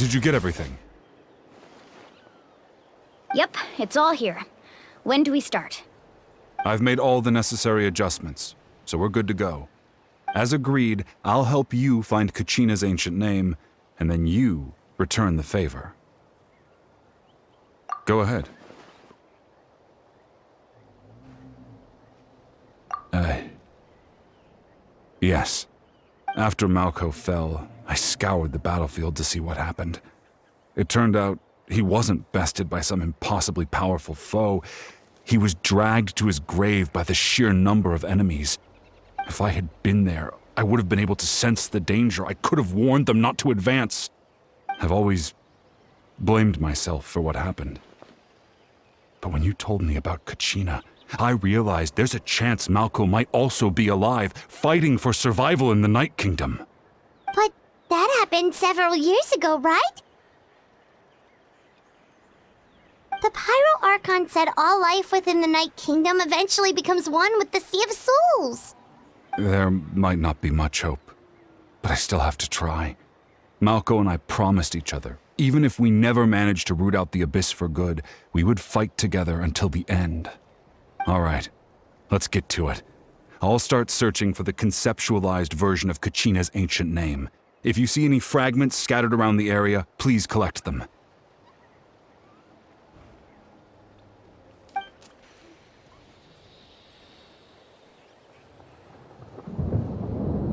Did you get everything? Yep, it's all here. When do we start? I've made all the necessary adjustments, so we're good to go. As agreed, I'll help you find Kachina's ancient name, and then you return the favor. Go ahead. Yes. After Malko fell, I scoured the battlefield to see what happened. It turned out he wasn't bested by some impossibly powerful foe. He was dragged to his grave by the sheer number of enemies. If I had been there, I would have been able to sense the danger. I could have warned them not to advance. I've always blamed myself for what happened. But when you told me about Kachina, I realized there's a chance Malko might also be alive, fighting for survival in the Night Kingdom. But that happened several years ago, right? The Pyro Archon said all life within the Night Kingdom eventually becomes one with the Sea of Souls. There might not be much hope, but I still have to try. Malko and I promised each other, even if we never managed to root out the Abyss for good, we would fight together until the end. All right, let's get to it. I'll start searching for the conceptualized version of Kachina's ancient name. If you see any fragments scattered around the area, please collect them.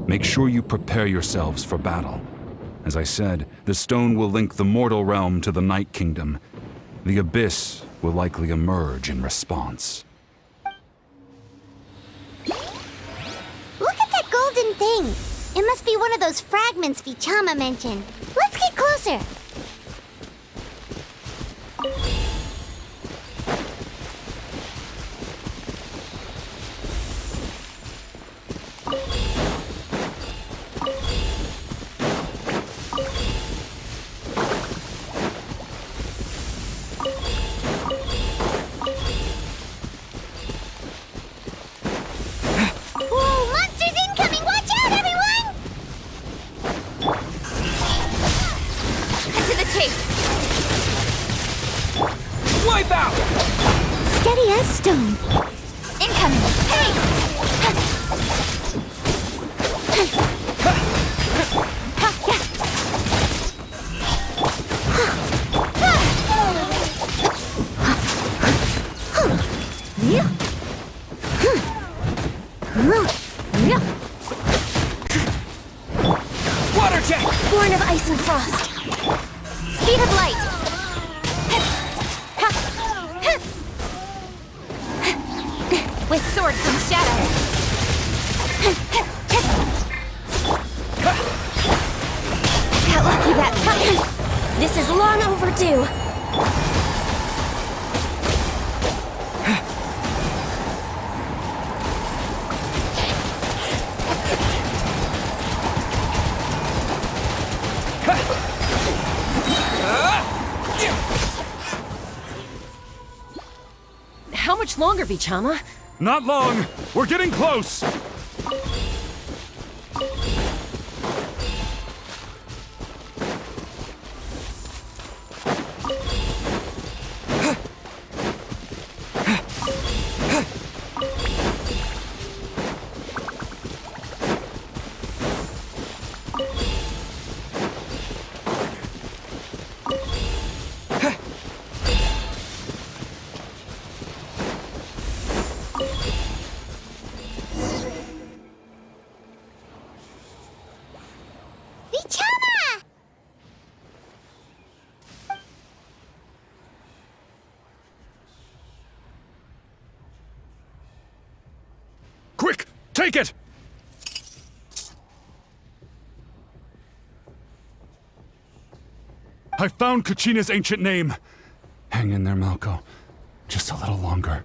Make sure you prepare yourselves for battle. As I said, the stone will link the mortal realm to the Night Kingdom. The Abyss will likely emerge in response. Look at that golden thing. It must be one of those fragments Vichama mentioned. Let's get closer. Wipe out! Steady as stone. Incoming! Hey! Water jet! Born of ice and frost. Speed of light! With sword from shadow. Got lucky that time. This is long overdue. How much longer, Vichama? Not long! We're getting close! Vichama! Quick! Take it! I found Kachina's ancient name. Hang in there, Malko. Just a little longer.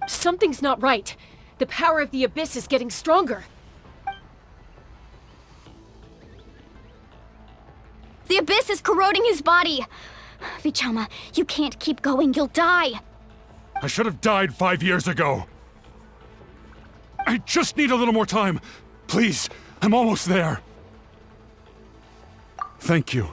Something's not right. The power of the Abyss is getting stronger. The Abyss is corroding his body. Vichama, you can't keep going. You'll die. I should have died 5 years ago. I just need a little more time. Please, I'm almost there. Thank you.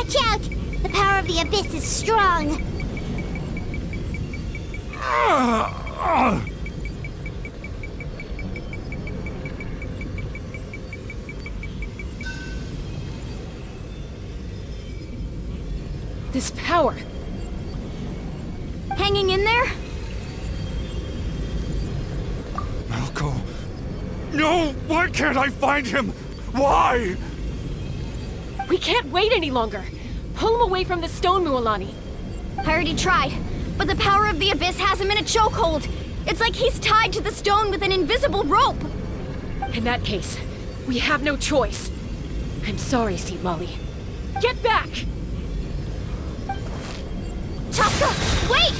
Watch out! The power of the Abyss is strong. This power. Hanging in there? Malco. No! Why can't I find him? Why? We can't wait any longer. Pull him away from the stone, Mualani. I already tried, but the power of the Abyss has him in a chokehold. It's like he's tied to the stone with an invisible rope. In that case, we have no choice. I'm sorry, Seat Molly. Get back! Chaska, wait!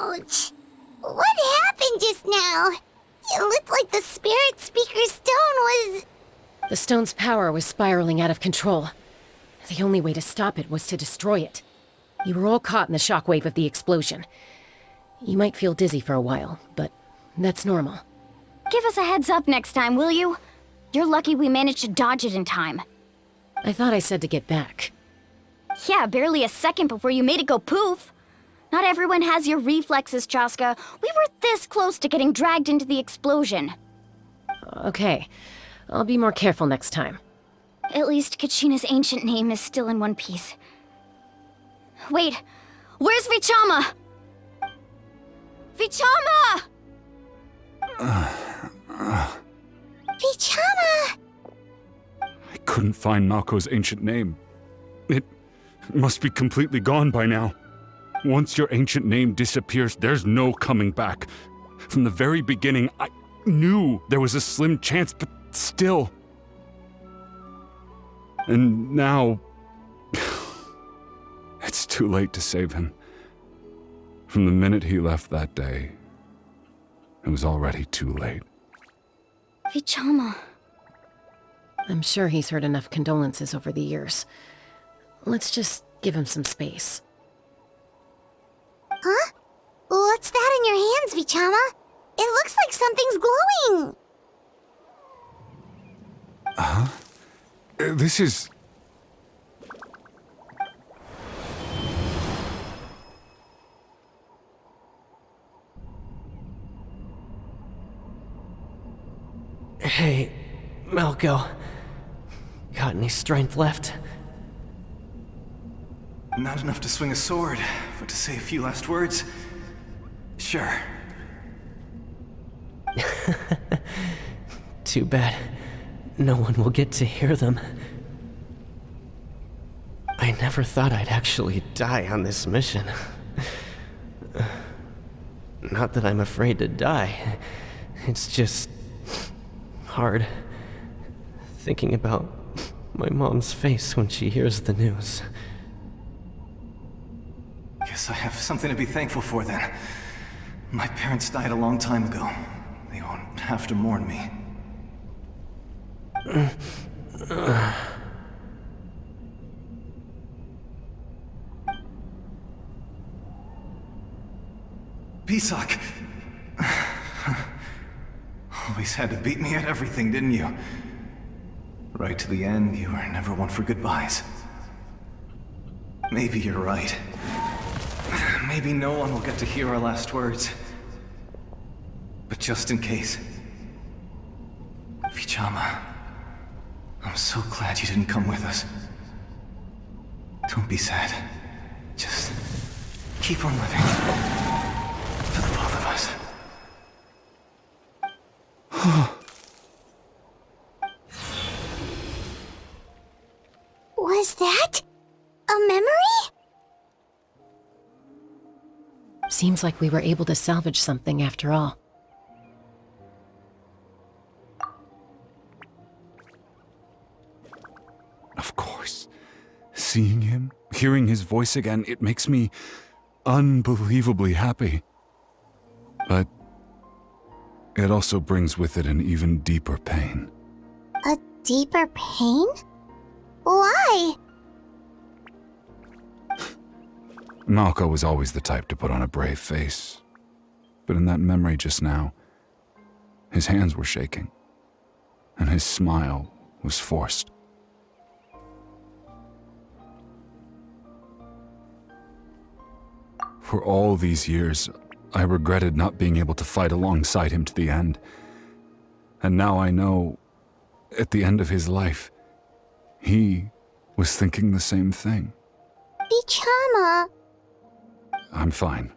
Ouch! What happened just now? It looked like the Spirit Speaker's stone was... The stone's power was spiraling out of control. The only way to stop it was to destroy it. You were all caught in the shockwave of the explosion. You might feel dizzy for a while, but that's normal. Give us a heads up next time, will you? You're lucky we managed to dodge it in time. I thought I said to get back. Yeah, barely a second before you made it go poof. Not everyone has your reflexes, Chaska. We were this close to getting dragged into the explosion. Okay, I'll be more careful next time. At least Kachina's ancient name is still in one piece. Wait, where's Vichama? Vichama! Vichama! I couldn't find Malco's ancient name. It must be completely gone by now. Once your ancient name disappears, there's no coming back. From the very beginning, I knew there was a slim chance, but still. And now... it's too late to save him. From the minute he left that day, it was already too late. Vichama. I'm sure he's heard enough condolences over the years. Let's just give him some space. Huh? What's that in your hands, Vichama? It looks like something's glowing. This is... Hey, Malco. Got any strength left? Not enough to swing a sword, but to say a few last words? Sure. Too bad. No one will get to hear them. I never thought I'd actually die on this mission. Not that I'm afraid to die. It's just... hard. Thinking about my mom's face when she hears the news. Guess I have something to be thankful for then. My parents died a long time ago. They won't have to mourn me. Pisak! Always had to beat me at everything, didn't you? Right to the end, you were never one for goodbyes. Maybe you're right. Maybe no one will get to hear our last words. But just in case... Vichama, I'm so glad you didn't come with us. Don't be sad. Just keep on living. For the both of us. Was that a memory? Seems like we were able to salvage something after all. Of course. Seeing him, hearing his voice again, it makes me unbelievably happy. But it also brings with it an even deeper pain. A deeper pain? Why? Malco was always the type to put on a brave face. But in that memory just now, His hands were shaking, and his smile was forced. For all these years, I regretted not being able to fight alongside him to the end. And now I know, at the end of his life, he was thinking the same thing. Vichama! I'm fine.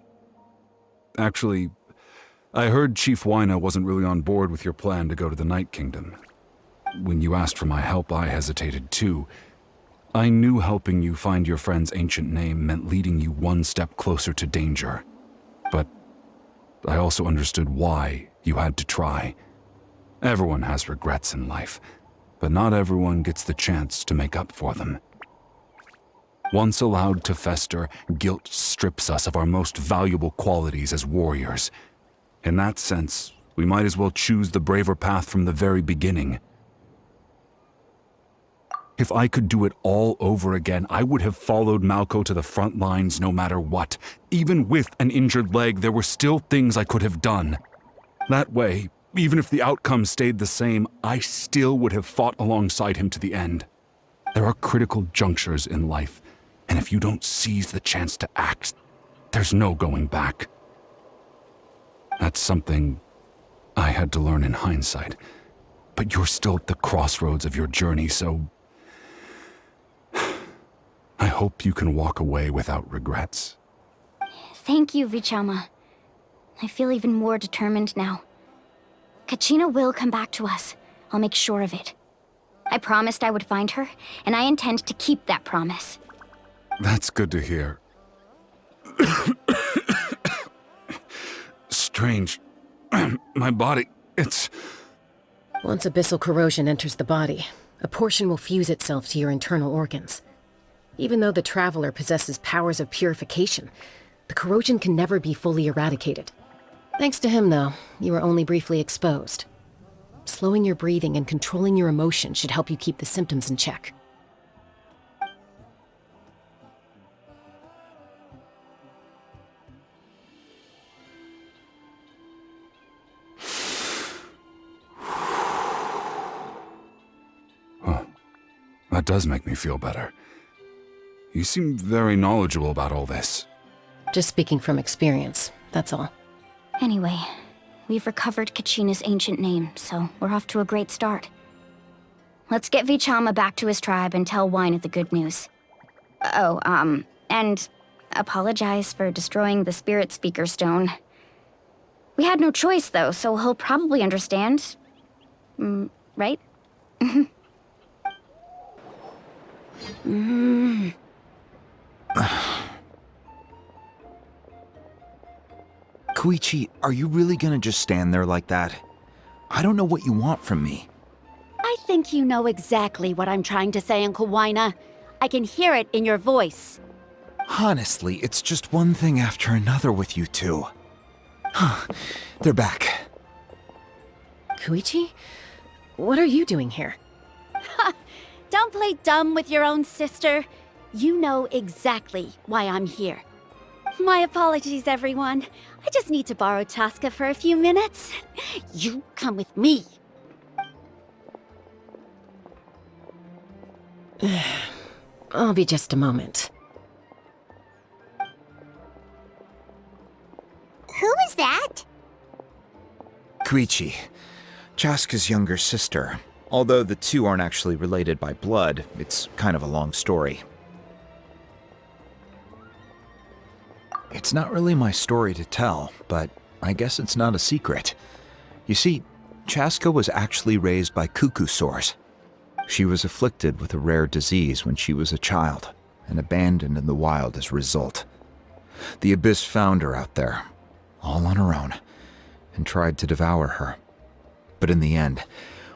Actually, I heard Chief Wyna wasn't really on board with your plan to go to the Night Kingdom. When you asked for my help, I hesitated too. I knew helping you find your friend's ancient name meant leading you one step closer to danger. But I also understood why you had to try. Everyone has regrets in life, but not everyone gets the chance to make up for them. Once allowed to fester, guilt strips us of our most valuable qualities as warriors. In that sense, we might as well choose the braver path from the very beginning. If I could do it all over again, I would have followed Malco to the front lines no matter what. Even with an injured leg, there were still things I could have done. That way, even if the outcome stayed the same, I still would have fought alongside him to the end. There are critical junctures in life, and if you don't seize the chance to act, there's no going back. That's something I had to learn in hindsight. But you're still at the crossroads of your journey, so I hope you can walk away without regrets. Thank you, Vichama. I feel even more determined now. Kachina will come back to us. I'll make sure of it. I promised I would find her, and I intend to keep that promise. That's good to hear. Strange. My body, it's... Once abyssal corrosion enters the body, a portion will fuse itself to your internal organs. Even though the Traveler possesses powers of purification, the corrosion can never be fully eradicated. Thanks to him, though, you were only briefly exposed. Slowing your breathing and controlling your emotions should help you keep the symptoms in check. Huh. That does make me feel better. You seem very knowledgeable about all this. Just speaking from experience, that's all. Anyway, we've recovered Kachina's ancient name, so we're off to a great start. Let's get Vichama back to his tribe and tell Wyna the good news. And apologize for destroying the Spirit Speaker Stone. We had no choice, though, so he'll probably understand. Right? Koichi, are you really gonna just stand there like that? I don't know what you want from me. I think you know exactly what I'm trying to say, Uncle Wyna. I can hear it in your voice. Honestly, it's just one thing after another with you two. They're back. Koichi? What are you doing here? Don't play dumb with your own sister. You know exactly why I'm here. My apologies, everyone. I just need to borrow Tosca for a few minutes. You come with me. I'll be just a moment. Who is that? Koichi, Chaska's younger sister. Although the two aren't actually related by blood, it's kind of a long story. It's not really my story to tell, but I guess it's not a secret. You see, Chaska was actually raised by cuckoo sores. She was afflicted with a rare disease when she was a child, and abandoned in the wild as a result. The Abyss found her out there, all on her own, and tried to devour her. But in the end,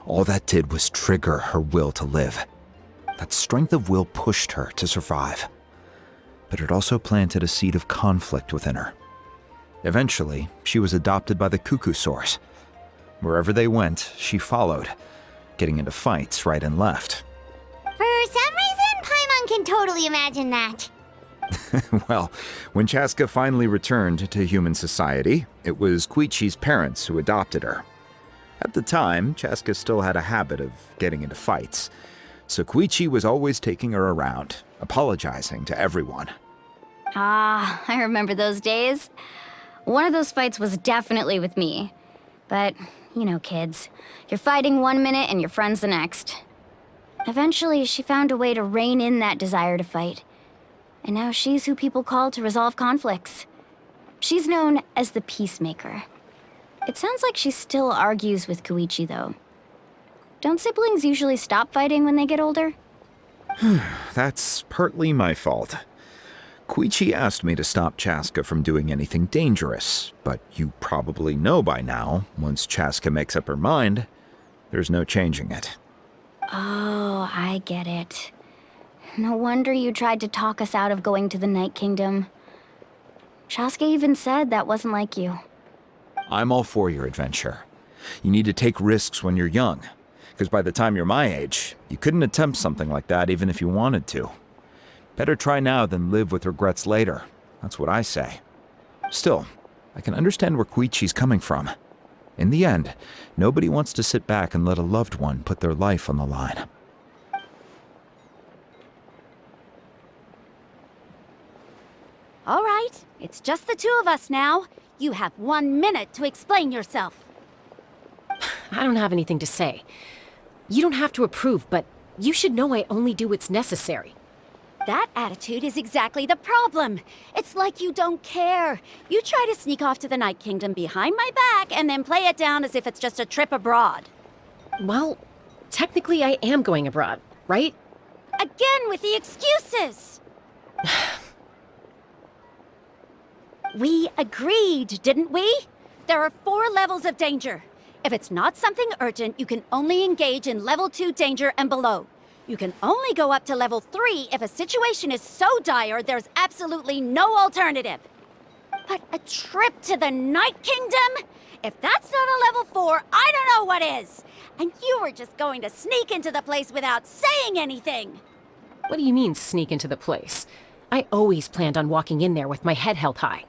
all that did was trigger her will to live. That strength of will pushed her to survive. But it also planted a seed of conflict within her. Eventually, she was adopted by the cuckoo sores. Wherever they went, she followed, getting into fights right and left. For some reason, Paimon can totally imagine that. Well, when Chaska finally returned to human society, it was Koichi's parents who adopted her. At the time, Chaska still had a habit of getting into fights, so Koichi was always taking her around, apologizing to everyone. Ah, I remember those days. One of those fights was definitely with me. But, you know, kids. You're fighting one minute and your friend's the next. Eventually, she found a way to rein in that desire to fight. And now she's who people call to resolve conflicts. She's known as the Peacemaker. It sounds like she still argues with Koichi, though. Don't siblings usually stop fighting when they get older? That's partly my fault. Koichi asked me to stop Chaska from doing anything dangerous, but you probably know by now, once Chaska makes up her mind, there's no changing it. Oh, I get it. No wonder you tried to talk us out of going to the Night Kingdom. Chaska even said that wasn't like you. I'm all for your adventure. You need to take risks when you're young, because by the time you're my age, you couldn't attempt something like that even if you wanted to. Better try now than live with regrets later. That's what I say. Still, I can understand where Koichi's coming from. In the end, nobody wants to sit back and let a loved one put their life on the line. All right, it's just the two of us now. You have 1 minute to explain yourself. I don't have anything to say. You don't have to approve, but you should know I only do what's necessary. That attitude is exactly the problem. It's like you don't care. You try to sneak off to the Night Kingdom behind my back and then play it down as if it's just a trip abroad. Well, technically I am going abroad, right? Again with the excuses! We agreed, didn't we? There are 4 levels of danger. If it's not something urgent, you can only engage in level 2 danger and below. You can only go up to level 3 if a situation is so dire there's absolutely no alternative. But a trip to the Night Kingdom? If that's not a level 4, I don't know what is. And you were just going to sneak into the place without saying anything. What do you mean, sneak into the place? I always planned on walking in there with my head held high.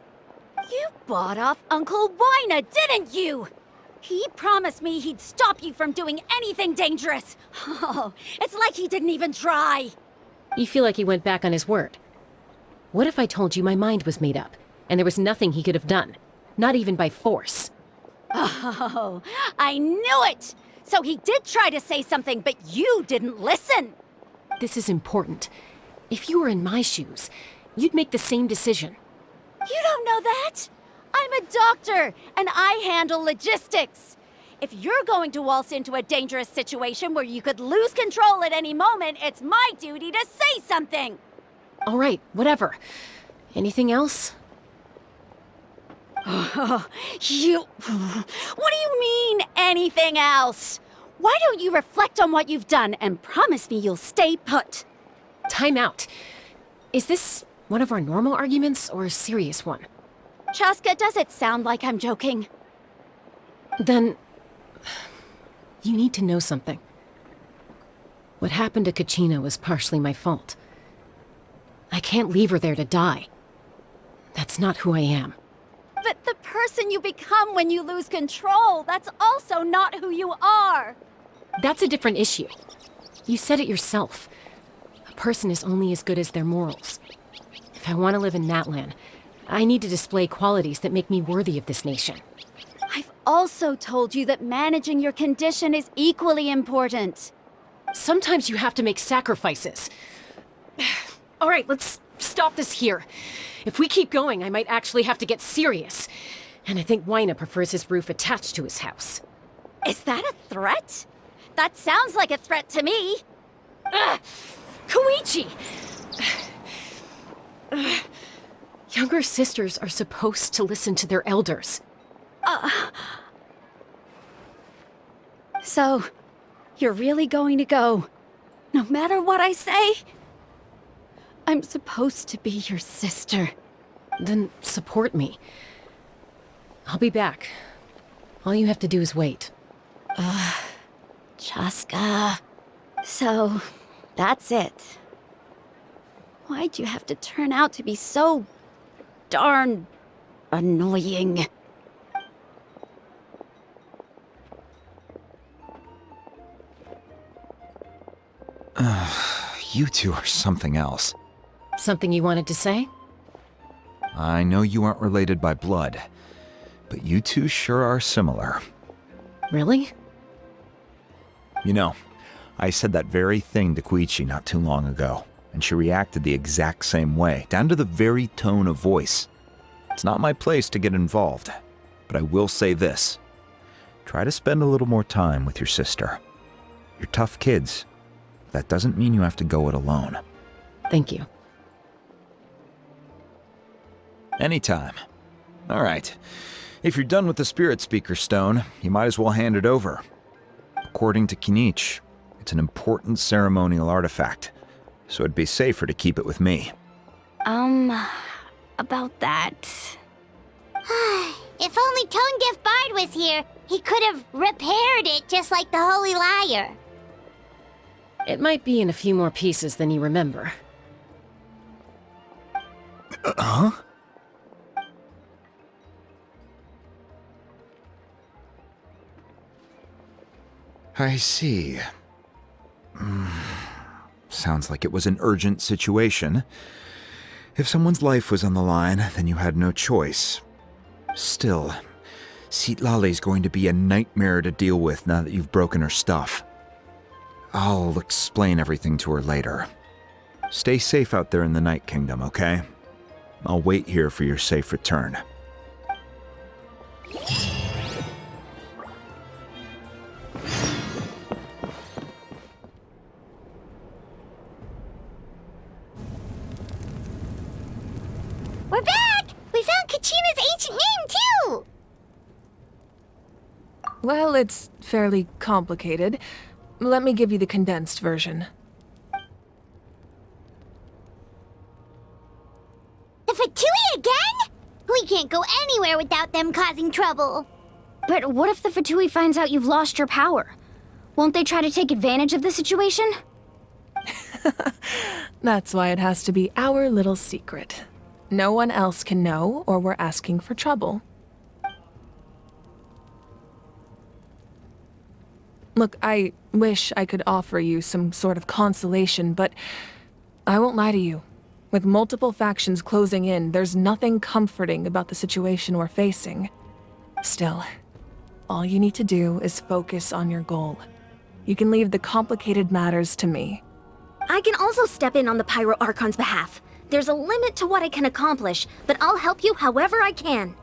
You bought off Uncle Wina, didn't you? He promised me he'd stop you from doing anything dangerous. Oh, it's like he didn't even try. You feel like he went back on his word. What if I told you my mind was made up, and there was nothing he could have done? Not even by force. Oh, I knew it! So he did try to say something, but you didn't listen. This is important. If you were in my shoes, you'd make the same decision. You don't know that? I'm a doctor, and I handle logistics. If you're going to waltz into a dangerous situation where you could lose control at any moment, it's my duty to say something. All right, whatever. Anything else? What do you mean, anything else? Why don't you reflect on what you've done and promise me you'll stay put? Time out. Is this one of our normal arguments or a serious one? Chaska, does it sound like I'm joking? Then, you need to know something. What happened to Kachina was partially my fault. I can't leave her there to die. That's not who I am. But the person you become when you lose control, that's also not who you are. That's a different issue. You said it yourself. A person is only as good as their morals. If I want to live in Natlan, I need to display qualities that make me worthy of this nation. I've also told you that managing your condition is equally important. Sometimes you have to make sacrifices. All right, let's stop this here. If we keep going, I might actually have to get serious. And I think Wina prefers his roof attached to his house. Is that a threat? That sounds like a threat to me. Koichi! Younger sisters are supposed to listen to their elders. So, you're really going to go, no matter what I say? I'm supposed to be your sister. Then support me. I'll be back. All you have to do is wait. Chaska. So, that's it. Why'd you have to turn out to be so darn annoying? You two are something else. Something you wanted to say? I know you aren't related by blood, but you two sure are similar. Really? You know, I said that very thing to Koichi not too long ago, and she reacted the exact same way, down to the very tone of voice. It's not my place to get involved, but I will say this. Try to spend a little more time with your sister. You're tough kids. That doesn't mean you have to go it alone. Thank you. Anytime. All right. If you're done with the Spirit Speaker Stone, you might as well hand it over. According to Kinich, it's an important ceremonial artifact, so it'd be safer to keep it with me. About that. If only Tone Gift Bard was here, he could have repaired it just like the Holy Liar. It might be in a few more pieces than you remember. Huh? I see. Sounds like it was an urgent situation. If someone's life was on the line, then you had no choice. Still, Citlali's going to be a nightmare to deal with now that you've broken her stuff. I'll explain everything to her later. Stay safe out there in the Night Kingdom, okay? I'll wait here for your safe return. We're back! We found Kachina's ancient name, too! Well, it's fairly complicated. Let me give you the condensed version. The Fatui again? We can't go anywhere without them causing trouble. But what if the Fatui finds out you've lost your power? Won't they try to take advantage of the situation? That's why it has to be our little secret. No one else can know, or we're asking for trouble. Look, I wish I could offer you some sort of consolation, but I won't lie to you. With multiple factions closing in, there's nothing comforting about the situation we're facing. Still, all you need to do is focus on your goal. You can leave the complicated matters to me. I can also step in on the Pyro Archon's behalf. There's a limit to what I can accomplish, but I'll help you however I can.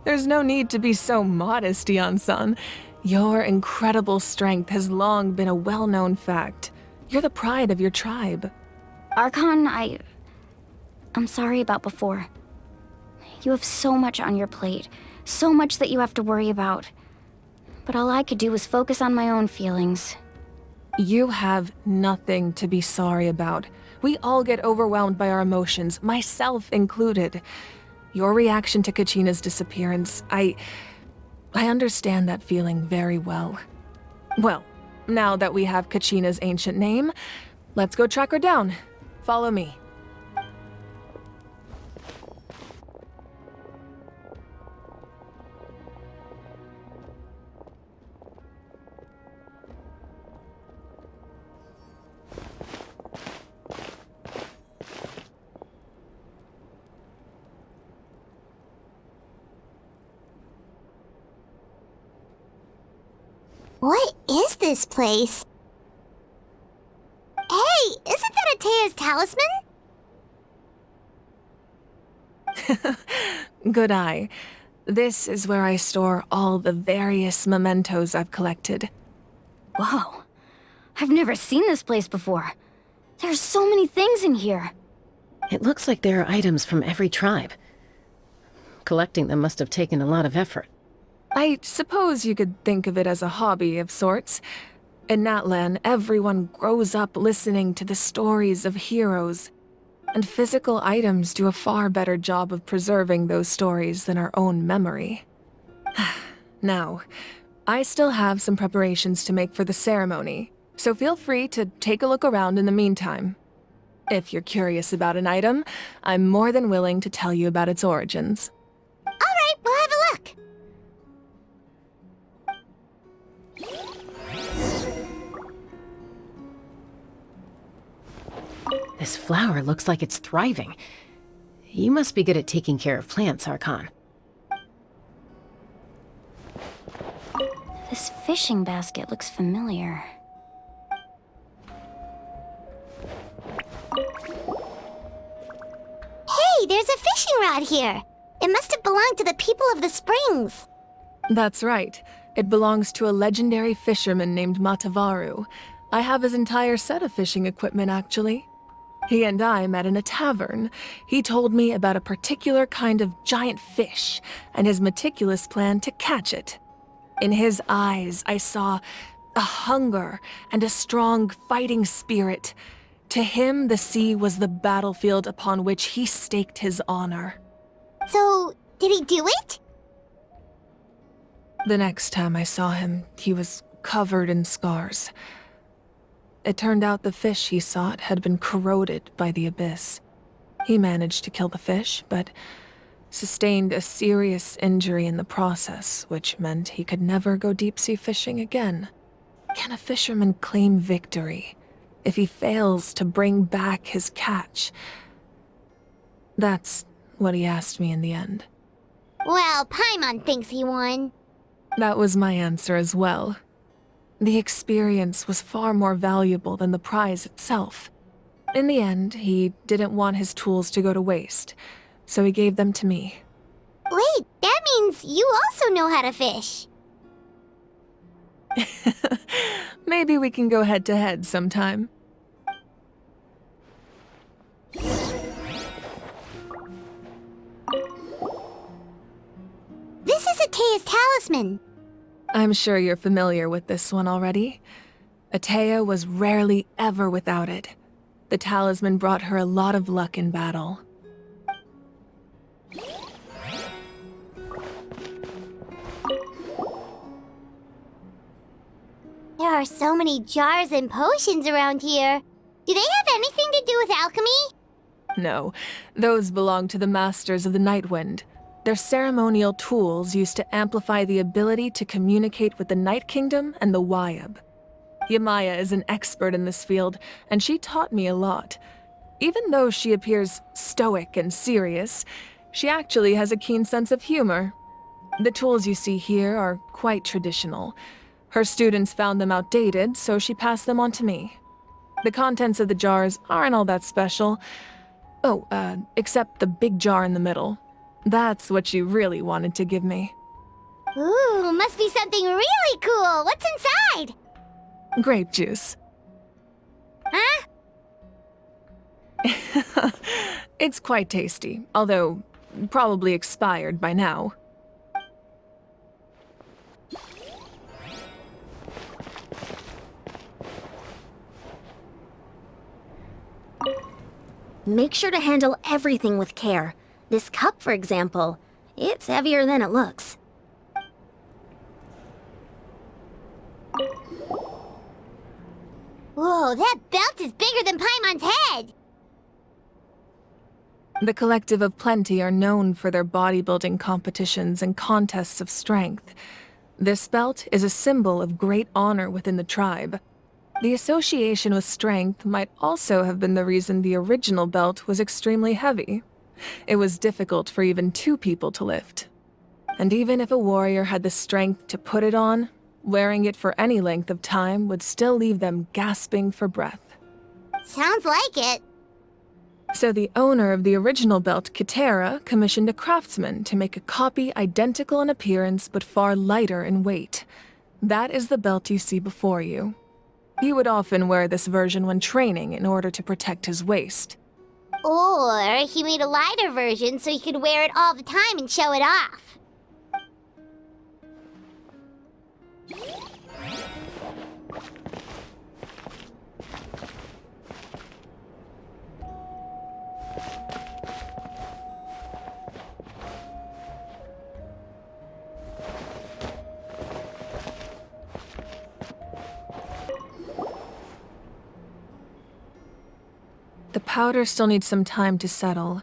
There's no need to be so modest, Yan-san. Your incredible strength has long been a well-known fact. You're the pride of your tribe. Archon, I'm sorry about before. You have so much on your plate, so much that you have to worry about. But all I could do was focus on my own feelings. You have nothing to be sorry about. We all get overwhelmed by our emotions, myself included. Your reaction to Kachina's disappearance, I understand that feeling very well. Well, now that we have Kachina's ancient name, let's go track her down. Follow me. What is this place? Hey, isn't that Atea's talisman? Good eye. This is where I store all the various mementos I've collected. Whoa. I've never seen this place before. There's so many things in here. It looks like there are items from every tribe. Collecting them must have taken a lot of effort. I suppose you could think of it as a hobby of sorts. In Natlan, everyone grows up listening to the stories of heroes, and physical items do a far better job of preserving those stories than our own memory. Now, I still have some preparations to make for the ceremony, so feel free to take a look around in the meantime. If you're curious about an item, I'm more than willing to tell you about its origins. All right, we'll have a look. This flower looks like it's thriving. You must be good at taking care of plants, Archon. This fishing basket looks familiar. Hey, there's a fishing rod here. It must have belonged to the people of the springs. That's right. It belongs to a legendary fisherman named Matavaru. I have his entire set of fishing equipment, actually. He and I met in a tavern. He told me about a particular kind of giant fish and his meticulous plan to catch it. In his eyes, I saw a hunger and a strong fighting spirit. To him, the sea was the battlefield upon which he staked his honor. So, did he do it? The next time I saw him, he was covered in scars. It turned out the fish he sought had been corroded by the abyss. He managed to kill the fish, but sustained a serious injury in the process, which meant he could never go deep-sea fishing again. Can a fisherman claim victory if he fails to bring back his catch? That's what he asked me in the end. Well, Paimon thinks he won. That was my answer as well. The experience was far more valuable than the prize itself. In the end, he didn't want his tools to go to waste, so he gave them to me. Wait, that means you also know how to fish. Maybe we can go head-to-head sometime. This is Atea's talisman. I'm sure you're familiar with this one already. Atea was rarely ever without it. The talisman brought her a lot of luck in battle. There are so many jars and potions around here. Do they have anything to do with alchemy? No, those belong to the Masters of the Nightwind. They're ceremonial tools used to amplify the ability to communicate with the Night Kingdom and the Wyab. Yamaya is an expert in this field, and she taught me a lot. Even though she appears stoic and serious, she actually has a keen sense of humor. The tools you see here are quite traditional. Her students found them outdated, so she passed them on to me. The contents of the jars aren't all that special. Oh, except the big jar in the middle. That's what she really wanted to give me. Ooh, must be something really cool. What's inside? Grape juice. Huh? It's quite tasty, although probably expired by now. Make sure to handle everything with care. This cup, for example, it's heavier than it looks. Whoa, that belt is bigger than Paimon's head! The Collective of Plenty are known for their bodybuilding competitions and contests of strength. This belt is a symbol of great honor within the tribe. The association with strength might also have been the reason the original belt was extremely heavy. It was difficult for even two people to lift. And even if a warrior had the strength to put it on, wearing it for any length of time would still leave them gasping for breath. Sounds like it. So the owner of the original belt, Kitera, commissioned a craftsman to make a copy identical in appearance but far lighter in weight. That is the belt you see before you. He would often wear this version when training in order to protect his waist. Or he made a lighter version so he could wear it all the time and show it off. The powder still needs some time to settle,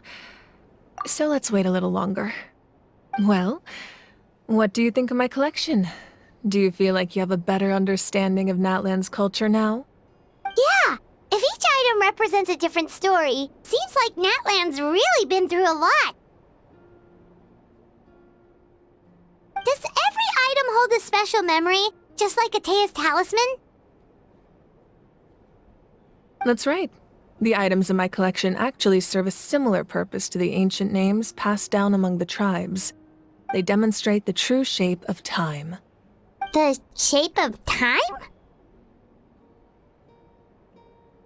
so let's wait a little longer. Well, what do you think of my collection? Do you feel like you have a better understanding of Natlan's culture now? Yeah! If Each item represents a different story. Seems like Natlan's really been through a lot. Does every item hold a special memory, just like Atea's talisman? That's right. The items in my collection actually serve a similar purpose to the ancient names passed down among the tribes. They demonstrate the true shape of time. The shape of time?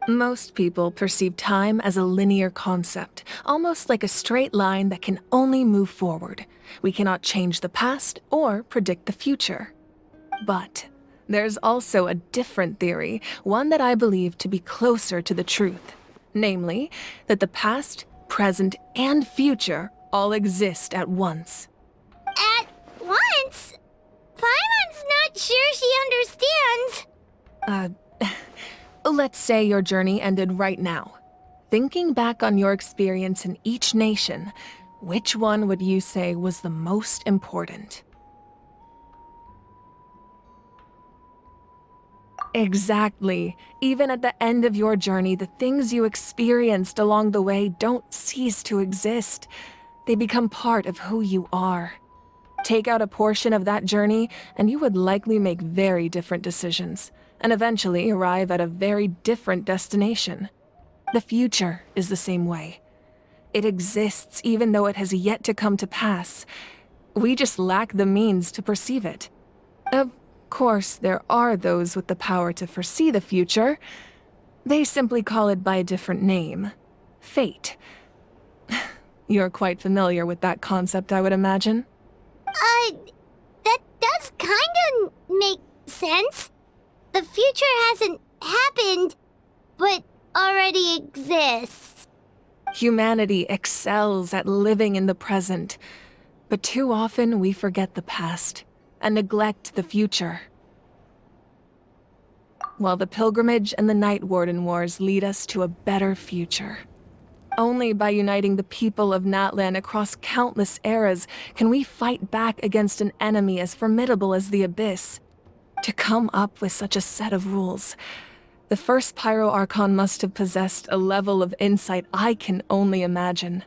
Most people perceive time as a linear concept, almost like a straight line that can only move forward. We cannot change the past or predict the future. But there's also a different theory, one that I believe to be closer to the truth. Namely, that the past, present, and future all exist at once. At once? Paimon's not sure she understands. Let's say your journey ended right now. Thinking back on your experience in each nation, which one would you say was the most important? Exactly. Even at the end of your journey, the things you experienced along the way don't cease to exist. They become part of who you are. Take out a portion of that journey, and you would likely make very different decisions, and eventually arrive at a very different destination. The future is the same way. It exists even though it has yet to come to pass. We just lack the means to perceive it. Of course, there are those with the power to foresee the future. They simply call it by a different name. Fate. You're quite familiar with that concept, I would imagine. That does kinda make sense. The future hasn't happened, but already exists. Humanity excels at living in the present, but too often we forget the past and neglect the future. While the pilgrimage and the Night Warden Wars lead us to a better future. Only by uniting the people of Natlan across countless eras can we fight back against an enemy as formidable as the Abyss. To come up with such a set of rules, the first Pyro Archon must have possessed a level of insight I can only imagine.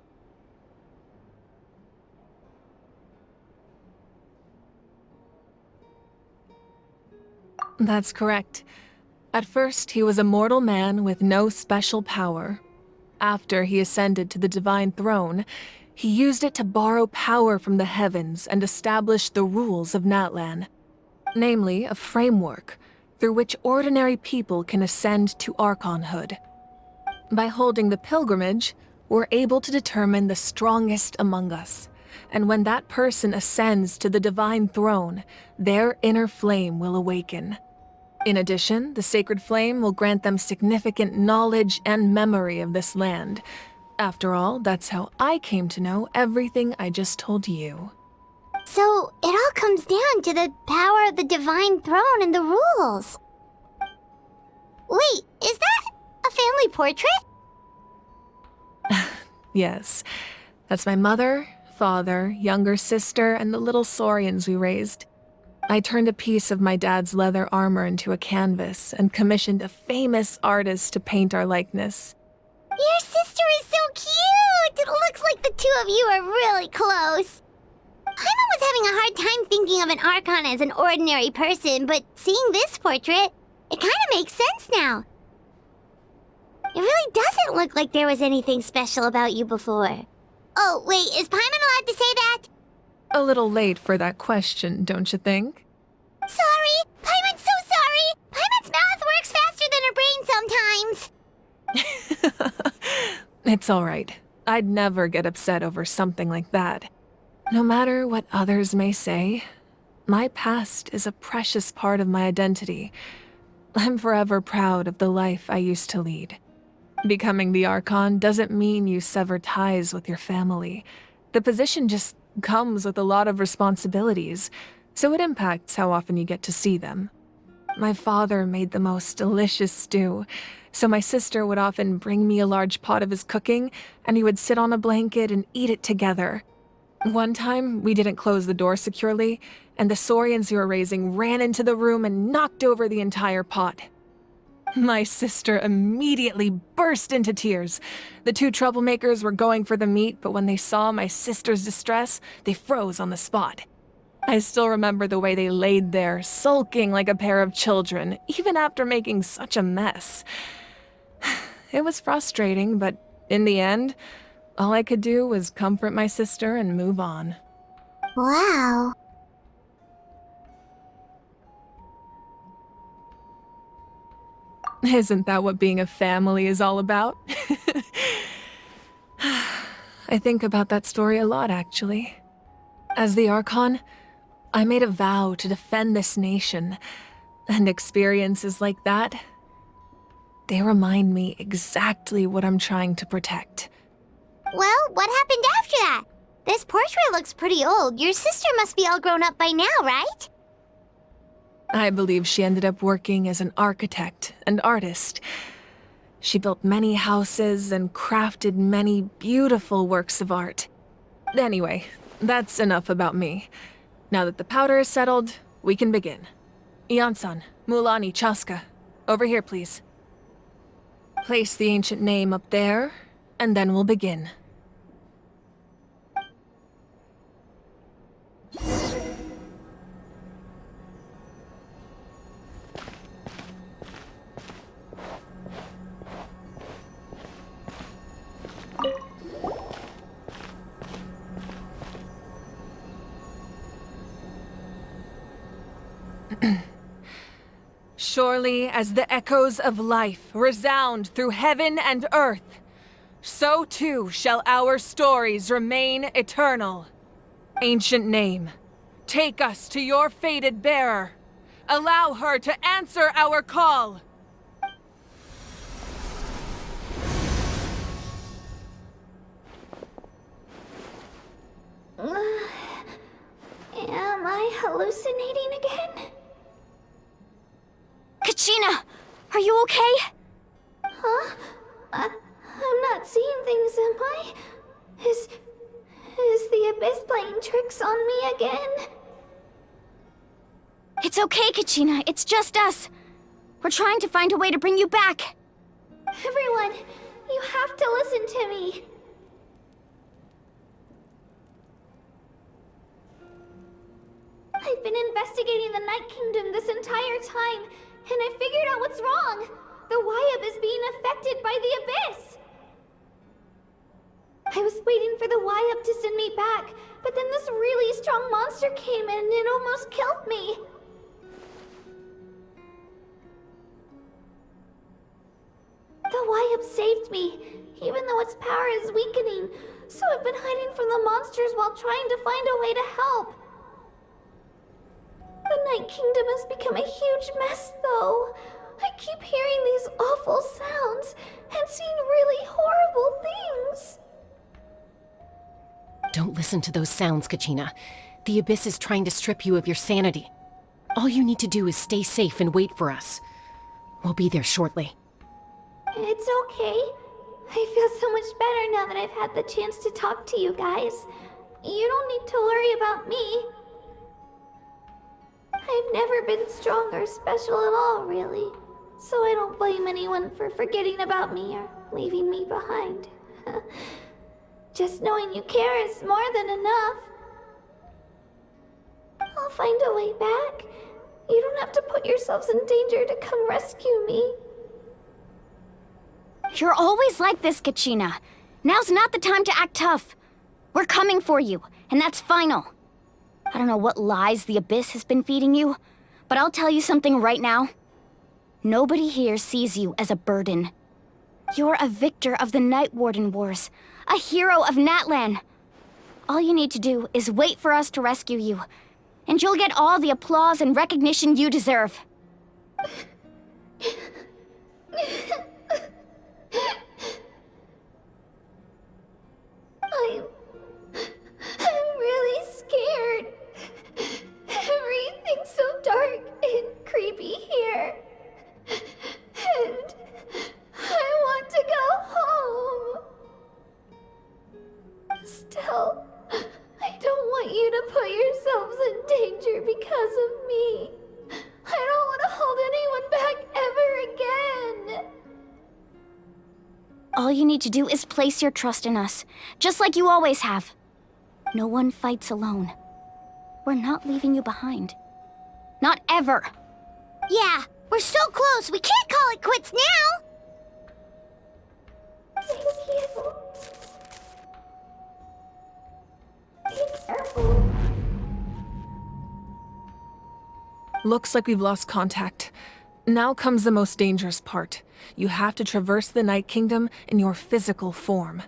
That's correct. At first, he was a mortal man with no special power. After he ascended to the Divine Throne, he used it to borrow power from the heavens and establish the rules of Natlan. Namely, a framework through which ordinary people can ascend to Archonhood. By holding the pilgrimage, we're able to determine the strongest among us, and when that person ascends to the Divine Throne, their inner flame will awaken. In addition, the sacred flame will grant them significant knowledge and memory of this land. After all, that's how I came to know everything I just told you. So, it all comes down to the power of the Divine Throne and the rules. Wait, is that a family portrait? Yes. That's my mother, father, younger sister, and the little saurians we raised. I turned a piece of my dad's leather armor into a canvas and commissioned a famous artist to paint our likeness. Your sister is so cute! It looks like the two of you are really close. Paimon was having a hard time thinking of an Archon as an ordinary person, but seeing this portrait, it kind of makes sense now. It really doesn't look like there was anything special about you before. Oh, wait, is Paimon allowed to say that? A little late for that question, don't you think? Sorry! Paimon's so sorry! Paimon's mouth works faster than her brain sometimes! It's alright. I'd never get upset over something like that. No matter what others may say, my past is a precious part of my identity. I'm forever proud of the life I used to lead. Becoming the Archon doesn't mean you sever ties with your family. The position just comes with a lot of responsibilities, so it impacts how often you get to see them. My father made the most delicious stew, so my sister would often bring me a large pot of his cooking, and he would sit on a blanket and eat it together. One time, we didn't close the door securely, and the saurians we were raising ran into the room and knocked over the entire pot. My sister immediately burst into tears. The two troublemakers were going for the meat, but when they saw my sister's distress, they froze on the spot. I still remember the way they laid there, sulking like a pair of children, even after making such a mess. It was frustrating, but in the end, all I could do was comfort my sister and move on. Wow. Isn't that what being a family is all about? I think about that story a lot, actually. As the Archon, I made a vow to defend this nation, and experiences like that, they remind me exactly what I'm trying to protect. Well, what happened after that? This portrait looks pretty old. Your sister must be all grown up by now, right? I believe she ended up working as an architect and artist. She built many houses and crafted many beautiful works of art. Anyway, that's enough about me. Now that the powder is settled, we can begin. Ian-san, Mulani, Chaska, over here, please. Place the ancient name up there, and then we'll begin. Surely as the echoes of life resound through heaven and earth, so too shall our stories remain eternal. Ancient name, take us to your fated bearer. Allow her to answer our call. Am I hallucinating again? Kachina! Are you okay? Huh? I'm not seeing things, am I? Is the Abyss playing tricks on me again? It's okay, Kachina. It's just us. We're trying to find a way to bring you back. Everyone, you have to listen to me. I've been investigating the Night Kingdom this entire time, and I figured out what's wrong. The Wyab is being affected by the Abyss. I was waiting for the Wyab to send me back, but then this really strong monster came in and it almost killed me. The Wyab saved me, even though its power is weakening, so I've been hiding from the monsters while trying to find a way to help. The Night Kingdom has become a huge mess, though. I keep hearing these awful sounds and seeing really horrible things. Don't listen to those sounds, Kachina. The Abyss is trying to strip you of your sanity. All you need to do is stay safe and wait for us. We'll be there shortly. It's okay. I feel so much better now that I've had the chance to talk to you guys. You don't need to worry about me. I've never been strong or special at all, really. So I don't blame anyone for forgetting about me or leaving me behind. Just knowing you care is more than enough. I'll find a way back. You don't have to put yourselves in danger to come rescue me. You're always like this, Kachina. Now's not the time to act tough. We're coming for you, and that's final. I don't know what lies the Abyss has been feeding you, but I'll tell you something right now. Nobody here sees you as a burden. You're a victor of the Night Warden Wars, a hero of Natlan. All you need to do is wait for us to rescue you, and you'll get all the applause and recognition you deserve. I'm really scared. Everything's so dark and creepy here. And I want to go home. Still, I don't want you to put yourselves in danger because of me. I don't want to hold anyone back ever All you need to do is place your trust in us, just like you always have. No one fights alone. We're not leaving you behind. Not ever. Yeah, we're so close, we can't call it quits now! Looks like we've lost contact. Now comes the most dangerous part. You have to traverse the Night Kingdom in your physical form.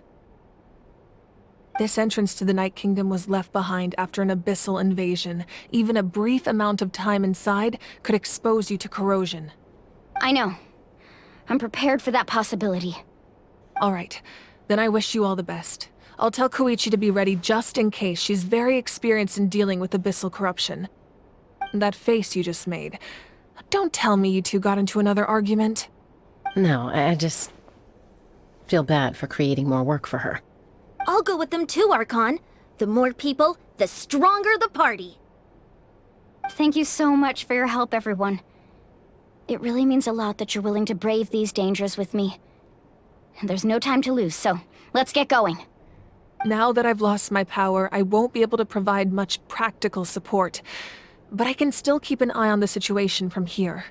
This entrance to the Night Kingdom was left behind after an abyssal invasion. Even a brief amount of time inside could expose you to corrosion. I know. I'm prepared for that possibility. All right, then I wish you all the best. I'll tell Koichi to be ready just in case. She's very experienced in dealing with abyssal corruption. That face you just made. Don't tell me you two got into another argument. No, I just feel bad for creating more work for her. I'll go with them too, Archon. The more people, the stronger the party. Thank you so much for your help, everyone. It really means a lot that you're willing to brave these dangers with me. And there's no time to lose, so let's get going. Now that I've lost my power, I won't be able to provide much practical support. But I can still keep an eye on the situation from here.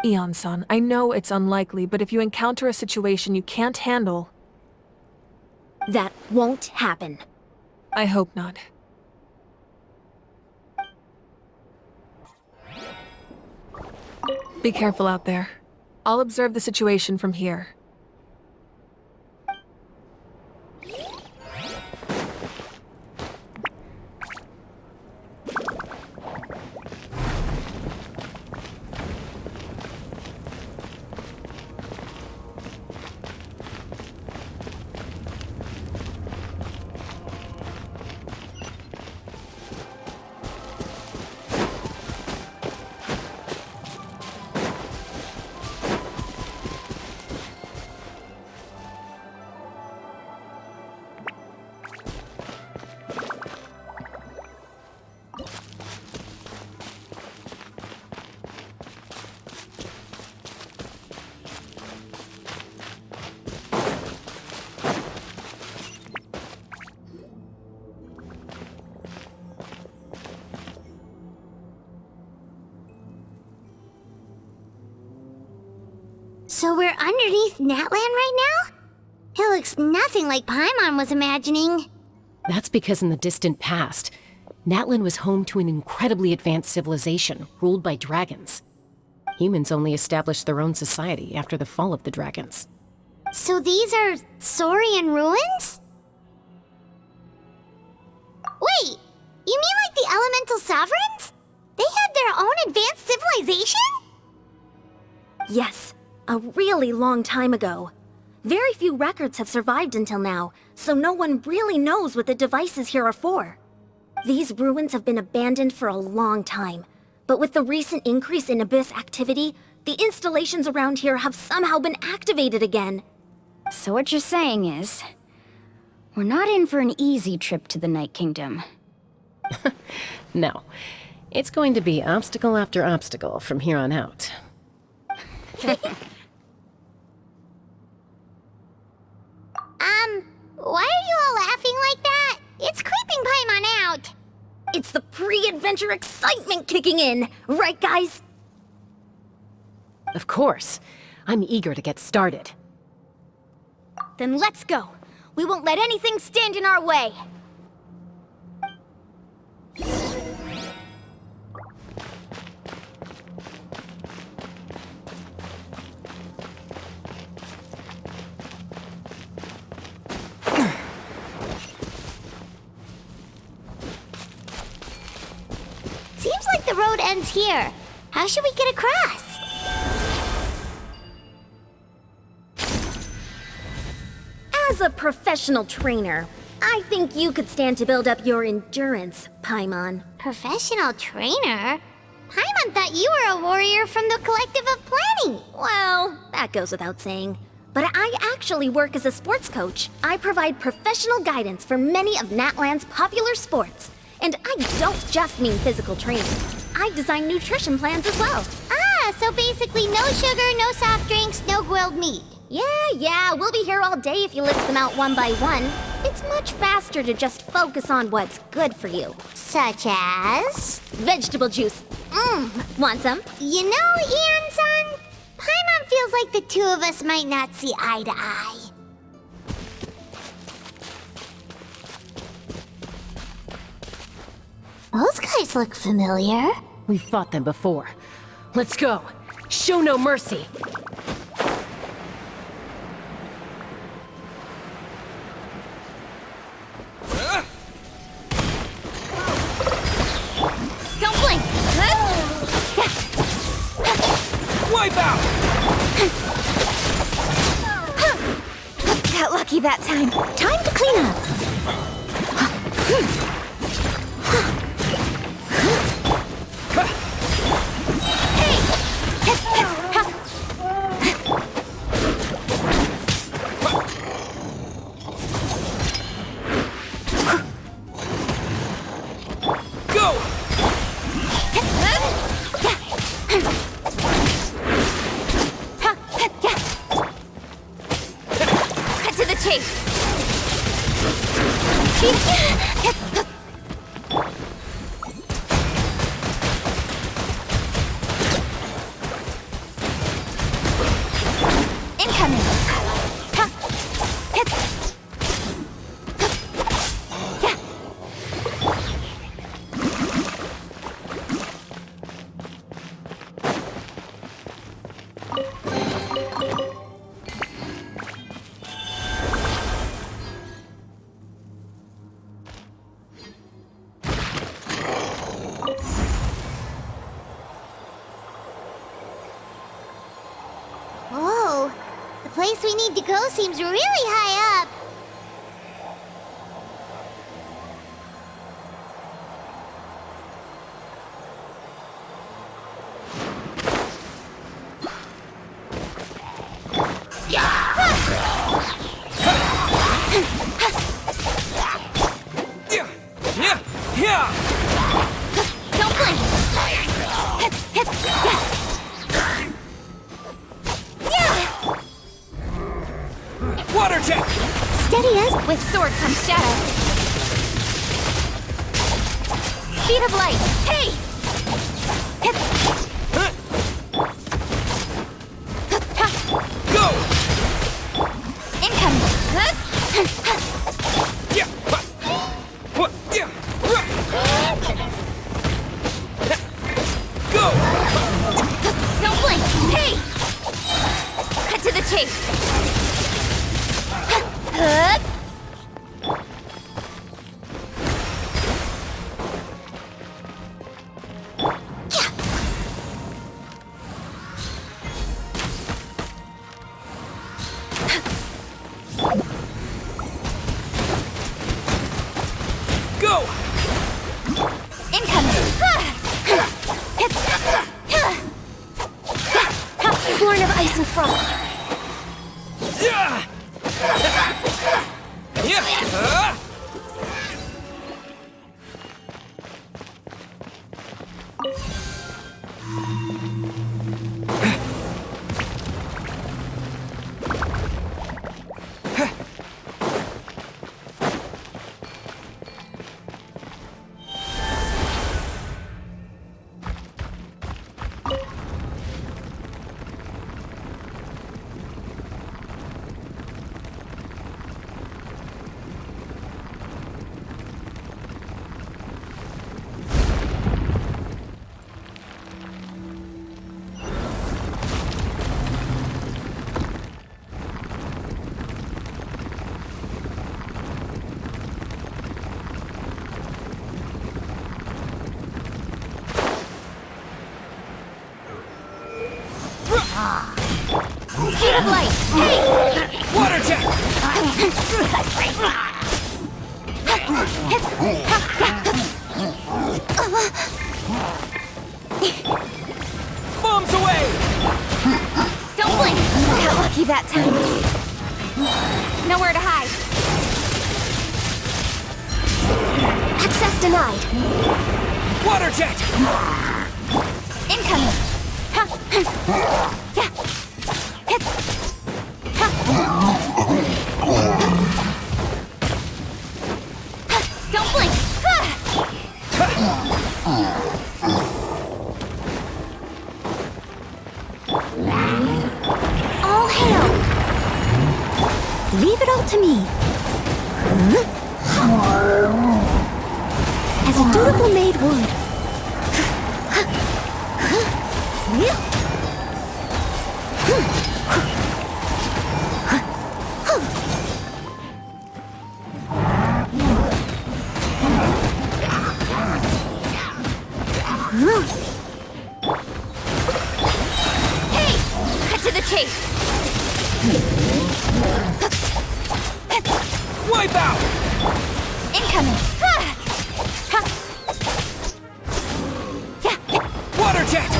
Eon-san, I know it's unlikely, but if you encounter a situation you can't handle... That won't happen. I hope not. Be careful out there. I'll observe the situation from here. So we're underneath Natlan right now? It looks nothing like Paimon was imagining. That's because in the distant past, Natlan was home to an incredibly advanced civilization ruled by dragons. Humans only established their own society after the fall of the dragons. So these are Saurian ruins? Wait, you mean like the elemental sovereigns? They had their own advanced civilization? Yes, a really long time ago. Very few records have survived until now, so no one really knows what the devices here are for. These ruins have been abandoned for a long time, but with the recent increase in Abyss activity, the installations around here have somehow been activated again. So what you're saying is, we're not in for an easy trip to the Night Kingdom. No, it's going to be obstacle after obstacle from here on out. Why are you all laughing like that? It's creeping Paimon out. It's the pre-adventure excitement kicking in, right guys? Of course. I'm eager to get started. Then let's go. We won't let anything stand in our way. Seems like the road ends here. How should we get across? As a professional trainer, I think you could stand to build up your endurance, Paimon. Professional trainer? Paimon thought you were a warrior from the Collective of Planning. Well, that goes without saying. But I actually work as a sports coach. I provide professional guidance for many of Natlan's popular sports. And I don't just mean physical training. I design nutrition plans as well. Ah, so basically no sugar, no soft drinks, no grilled meat. Yeah, we'll be here all day if you list them out one by one. It's much faster to just focus on what's good for you. Such as? Vegetable juice. Want some? You know, Ian-san, Paimon feels like the two of us might not see eye to eye. Those guys look familiar. We've fought them before. Let's go. Show no mercy. Don't blink! Wipe out! Got lucky that time. Time to clean up. Whoa, the place we need to go seems really high up. Don't blink! Water jet! Steady as with sword comes shadow. Speed of light. Hey! Go! Incoming. Yeah! What? Yeah! Go! Don't blink. Hey! Cut to the chase. Go! Incoming. Born of ice and frost. Yeah! Yeah! Speed of light. Hey! Water jet! Bombs away! Don't blink. Got lucky that time. Nowhere to hide. Access denied. Water jet! Incoming. Leave it all to me. As a dutiful maid would. Hey! Cut to the chase! Wipe out! Incoming! Water jet!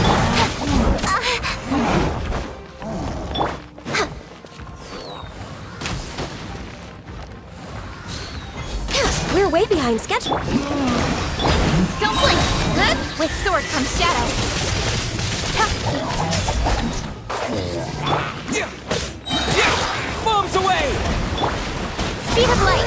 We're way behind schedule. Don't blink! With sword comes shadow. Bombs away! Speed of light!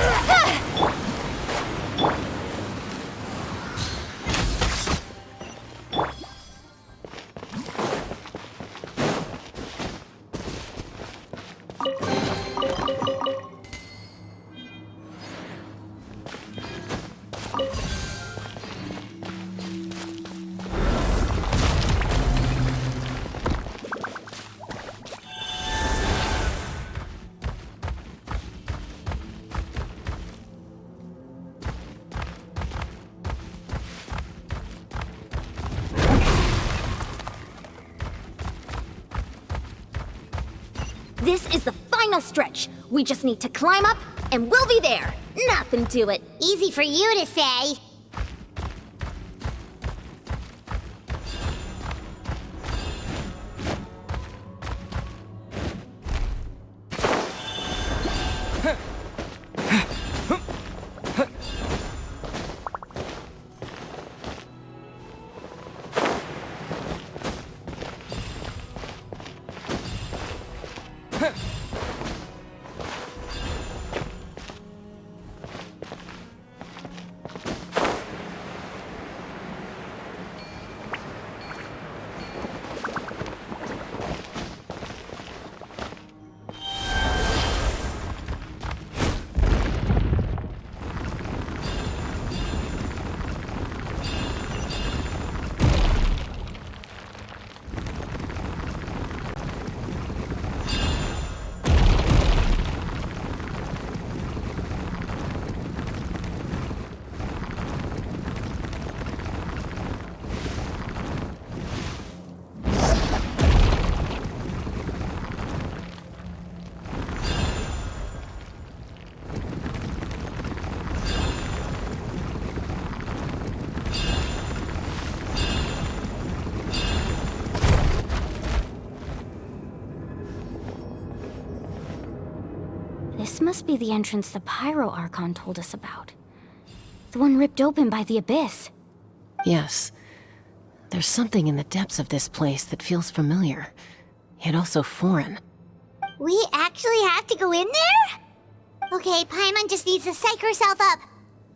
This is the final stretch. We just need to climb up, and we'll be there. Nothing to it. Easy for you to say. This must be the entrance the Pyro Archon told us about. The one ripped open by the Abyss. Yes. There's something in the depths of this place that feels familiar, yet also foreign. We actually have to go in there? Okay, Paimon just needs to psych herself up.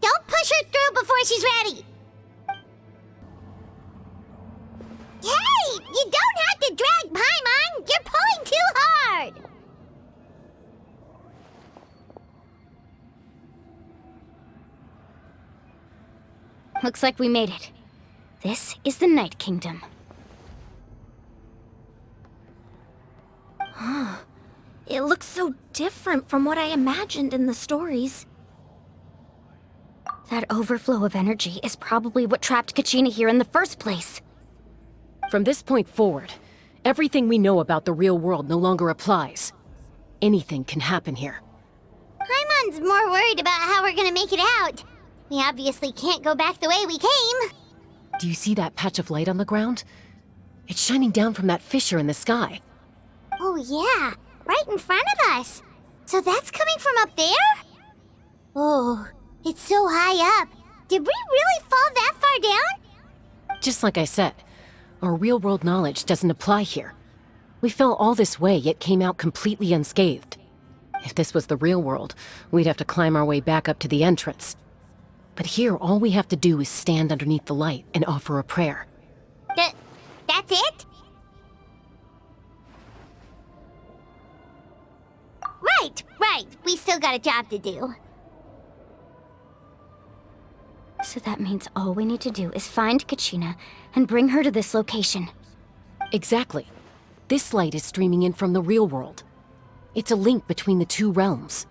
Don't push her through before she's ready. Hey! You don't have to drag Paimon! You're pulling too hard! Looks like we made it. This is the Night Kingdom. It looks so different from what I imagined in the stories. That overflow of energy is probably what trapped Kachina here in the first place. From this point forward, everything we know about the real world no longer applies. Anything can happen here. Paimon's more worried about how we're gonna make it out. We obviously can't go back the way we came. Do you see that patch of light on the ground? It's shining down from that fissure in the sky. Oh yeah, right in front of us. So that's coming from up there? Oh, it's so high up. Did we really fall that far down? Just like I said, our real-world knowledge doesn't apply here. We fell all this way, yet came out completely unscathed. If this was the real world, we'd have to climb our way back up to the entrance. But here, all we have to do is stand underneath the light and offer a prayer. That's it? Right. We still got a job to do. So that means all we need to do is find Kachina and bring her to this location. Exactly. This light is streaming in from the real world. It's a link between the two realms.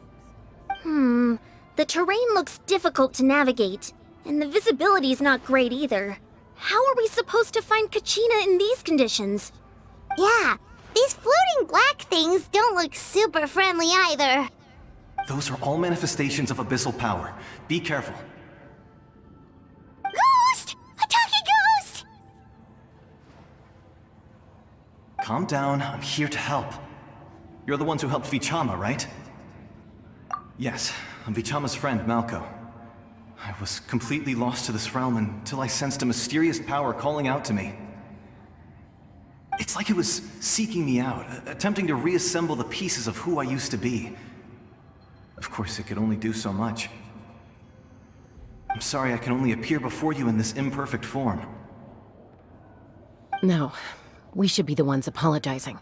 The terrain looks difficult to navigate, and the visibility's not great either. How are we supposed to find Kachina in these conditions? Yeah, these floating black things don't look super friendly either. Those are all manifestations of abyssal power. Be careful. Ghost! A talking ghost! Calm down, I'm here to help. You're the ones who helped Vichama, right? Yes, I'm Vichama's friend, Malko. I was completely lost to this realm until I sensed a mysterious power calling out to me. It's like it was seeking me out, attempting to reassemble the pieces of who I used to be. Of course, it could only do so much. I'm sorry I can only appear before you in this imperfect form. No, we should be the ones apologizing.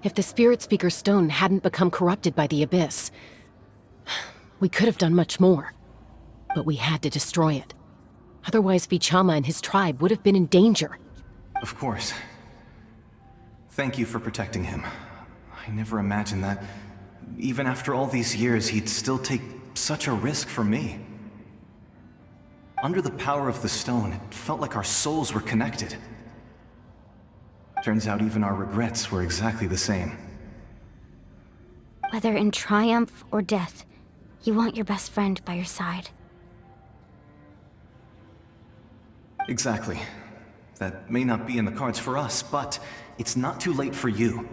If the Spirit Speaker Stone hadn't become corrupted by the Abyss, we could have done much more. But we had to destroy it. Otherwise, Vichama and his tribe would have been in danger. Of course. Thank you for protecting him. I never imagined that, even after all these years, he'd still take such a risk for me. Under the power of the stone, it felt like our souls were connected. Turns out even our regrets were exactly the same. Whether in triumph or death, you want your best friend by your side. Exactly. That may not be in the cards for us, but it's not too late for you.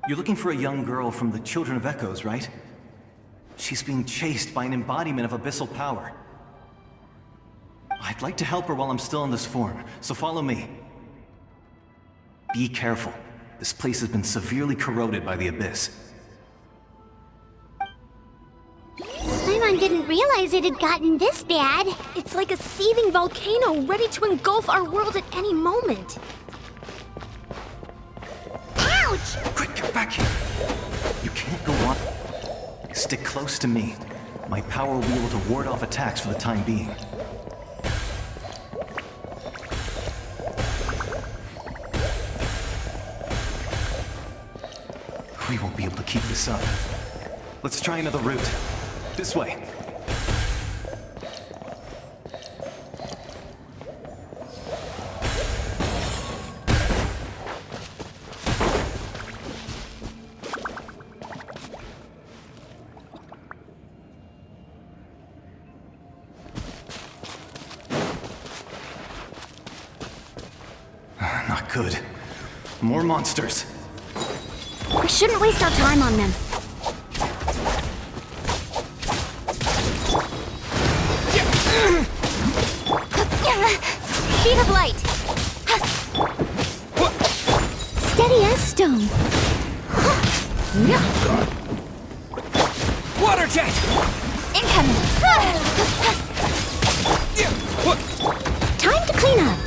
You're looking for a young girl from the Children of Echoes, right? She's being chased by an embodiment of abyssal power. I'd like to help her while I'm still in this form, so follow me. Be careful. This place has been severely corroded by the Abyss. Paimon didn't realize it had gotten this bad. It's like a seething volcano ready to engulf our world at any moment. Ouch! Quick, get back here! You can't go on. Stick close to me. My power will be able to ward off attacks for the time being. We won't be able to keep this up. Let's try another route. This way. Not good. More monsters. We shouldn't waste our time on them. Speed of light! Steady as stone. Water jet! Incoming! Time to clean up!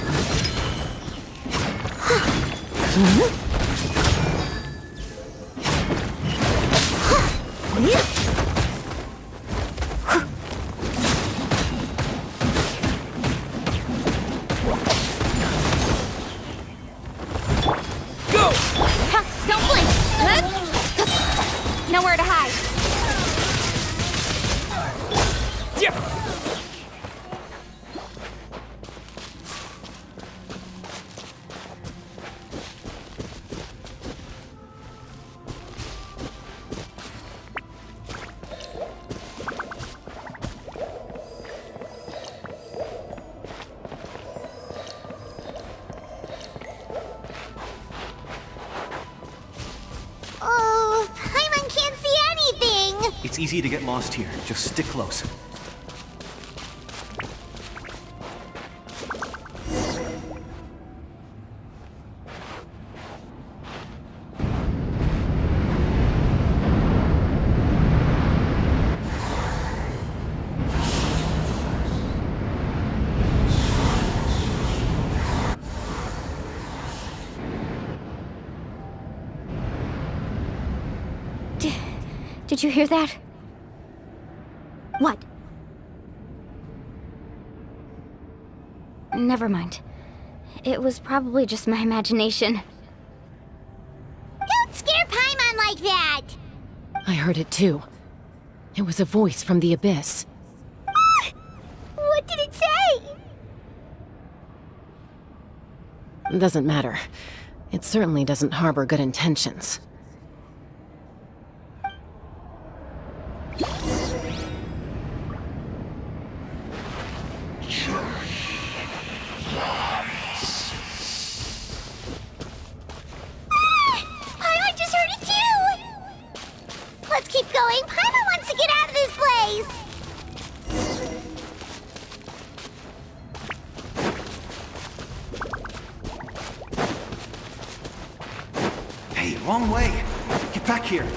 Go! Don't blink! Nowhere to hide. Oh, Paimon can't see anything! It's easy to get lost here. Just stick close. Did you hear that? What? Never mind. It was probably just my imagination. Don't scare Paimon like that! I heard it too. It was a voice from the abyss. What did it say? Doesn't matter. It certainly doesn't harbor good intentions. Paimon just heard it too! Let's keep going. Paimon wants to get out of this place! Hey, wrong way! Get back here!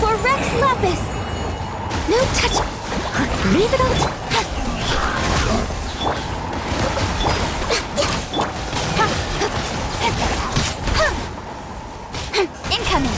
For Rex Lapis! No touch! Leave it out! Incoming!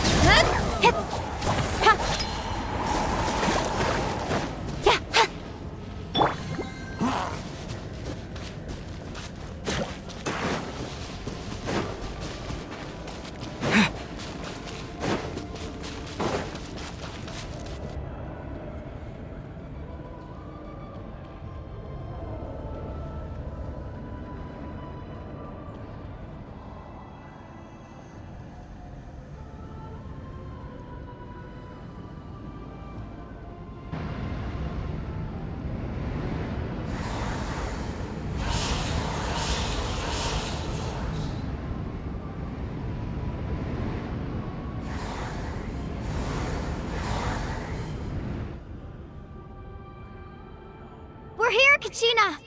We're here, Kachina!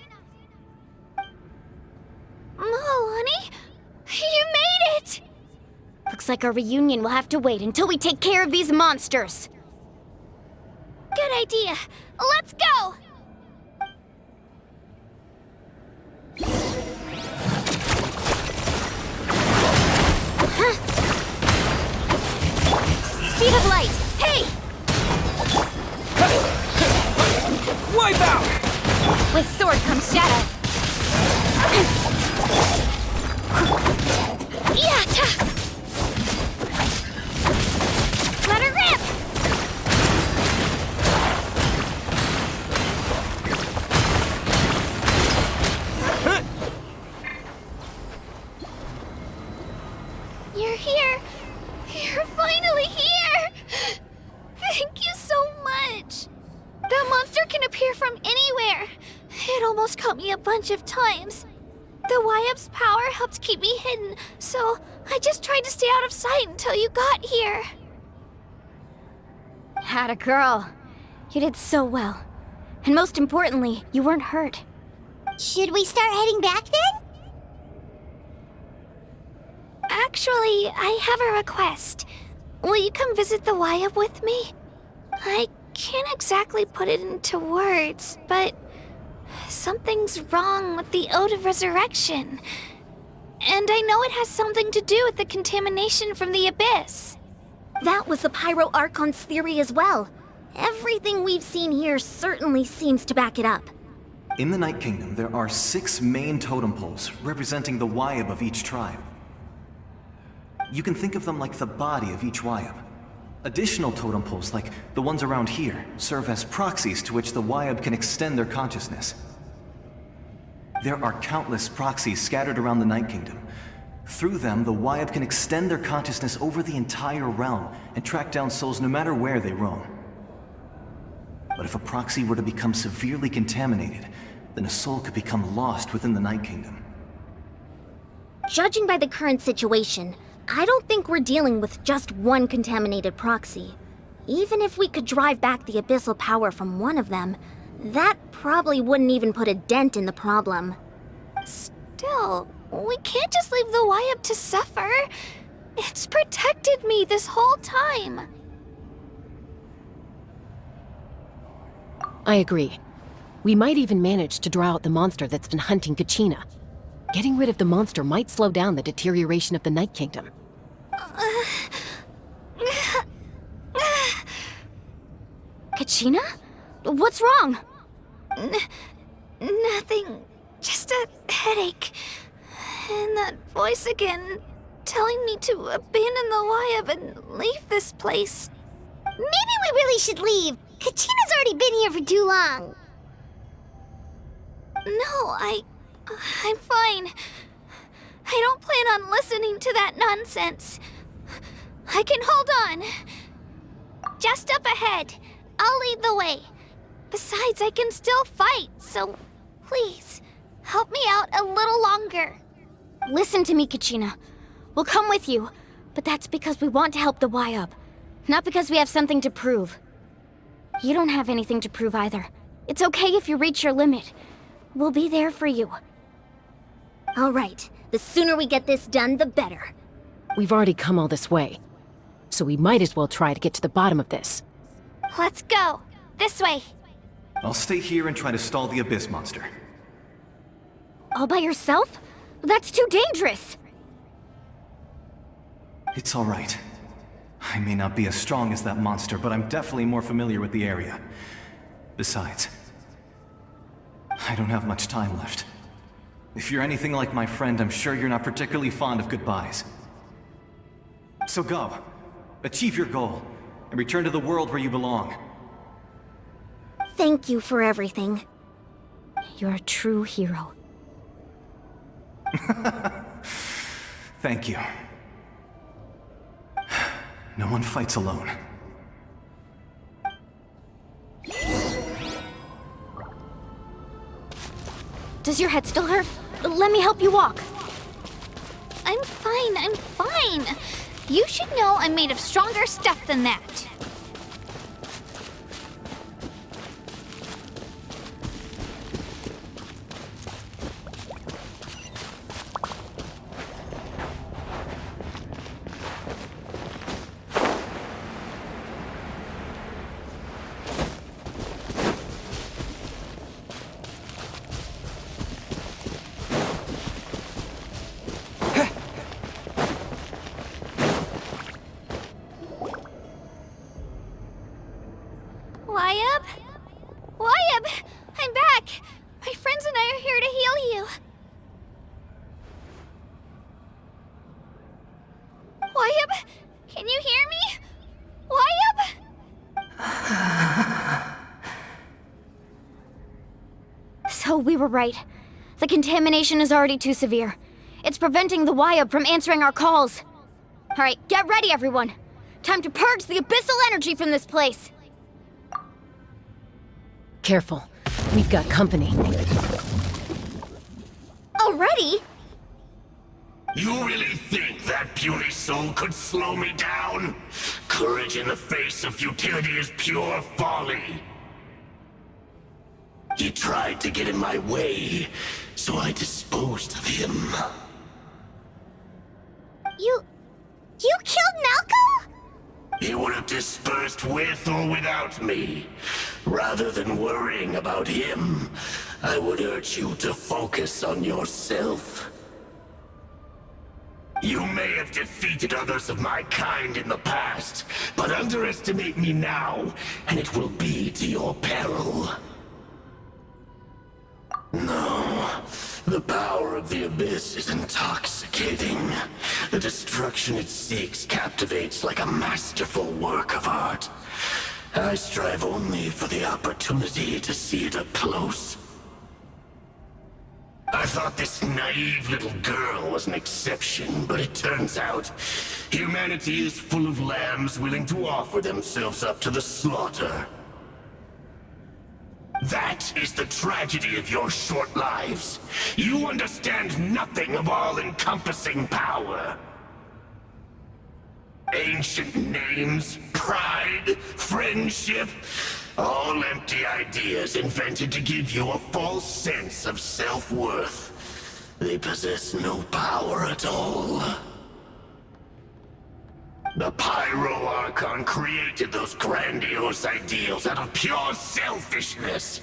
Honey? You made it! Looks like our reunion will have to wait until we take care of these monsters. Good idea. Let's go! Speed of light! Hey! Wipe out! With sword comes shadow. Yeah! Let her rip! You're here! You're finally here! Thank you so much! That monster can appear from anywhere! It almost caught me a bunch of times. The Wyab's power helped keep me hidden, so I just tried to stay out of sight until you got here. Atta girl. You did so well. And most importantly, you weren't hurt. Should we start heading back then? Actually, I have a request. Will you come visit the Wyab with me? I can't exactly put it into words, but something's wrong with the Ode of Resurrection. And I know it has something to do with the contamination from the Abyss. That was the Pyro Archon's theory as well. Everything we've seen here certainly seems to back it up. In the Night Kingdom, there are 6 main totem poles representing the Wyab of each tribe. You can think of them like the body of each Wyab. Additional totem poles, like the ones around here, serve as proxies to which the Wyab can extend their consciousness. There are countless proxies scattered around the Night Kingdom. Through them, the Wyab can extend their consciousness over the entire realm and track down souls no matter where they roam. But if a proxy were to become severely contaminated, then a soul could become lost within the Night Kingdom. Judging by the current situation, I don't think we're dealing with just one contaminated proxy. Even if we could drive back the abyssal power from one of them, that probably wouldn't even put a dent in the problem. Still, we can't just leave the Wyab to suffer. It's protected me this whole time. I agree. We might even manage to draw out the monster that's been hunting Kachina. Getting rid of the monster might slow down the deterioration of the Night Kingdom. Kachina? What's wrong? Nothing. Just a headache. And that voice again, telling me to abandon the Wyab and leave this place. Maybe we really should leave. Kachina's already been here for too long. No, I'm fine. I don't plan on listening to that nonsense. I can hold on. Just up ahead. I'll lead the way. Besides, I can still fight, so please, help me out a little longer. Listen to me, Kachina. We'll come with you, but that's because we want to help the Wyab, not because we have something to prove. You don't have anything to prove either. It's okay if you reach your limit. We'll be there for you. All right, the sooner we get this done, the better. We've already come all this way, so we might as well try to get to the bottom of this. Let's go. This way. I'll stay here and try to stall the Abyss monster. All by yourself? That's too dangerous! It's all right. I may not be as strong as that monster, but I'm definitely more familiar with the area. Besides, I don't have much time left. If you're anything like my friend, I'm sure you're not particularly fond of goodbyes. So go. Achieve your goal, and return to the world where you belong. Thank you for everything. You're a true hero. Thank you. No one fights alone. Does your head still hurt? Let me help you walk. I'm fine. You should know I'm made of stronger stuff than that. Wyab! I'm back! My friends and I are here to heal you. Wyab, can you hear me? Wyab? So we were right. The contamination is already too severe. It's preventing the Wyab from answering our calls. Alright, get ready everyone. Time to purge the abyssal energy from this place. Careful. We've got company. Already? You really think that puny soul could slow me down? Courage in the face of futility is pure folly. He tried to get in my way, so I disposed of him. You killed Malco? He would have dispersed with or without me. Rather than worrying about him, I would urge you to focus on yourself. You may have defeated others of my kind in the past, but underestimate me now, and it will be to your peril. No, the power of the Abyss is intoxicating. The destruction it seeks captivates like a masterful work of art. I strive only for the opportunity to see it up close. I thought this naive little girl was an exception, but it turns out humanity is full of lambs willing to offer themselves up to the slaughter. That is the tragedy of your short lives. You understand nothing of all-encompassing power. Ancient names, pride, friendship? All empty ideas invented to give you a false sense of self-worth. They possess no power at all. The Pyro Archon created those grandiose ideals out of pure selfishness.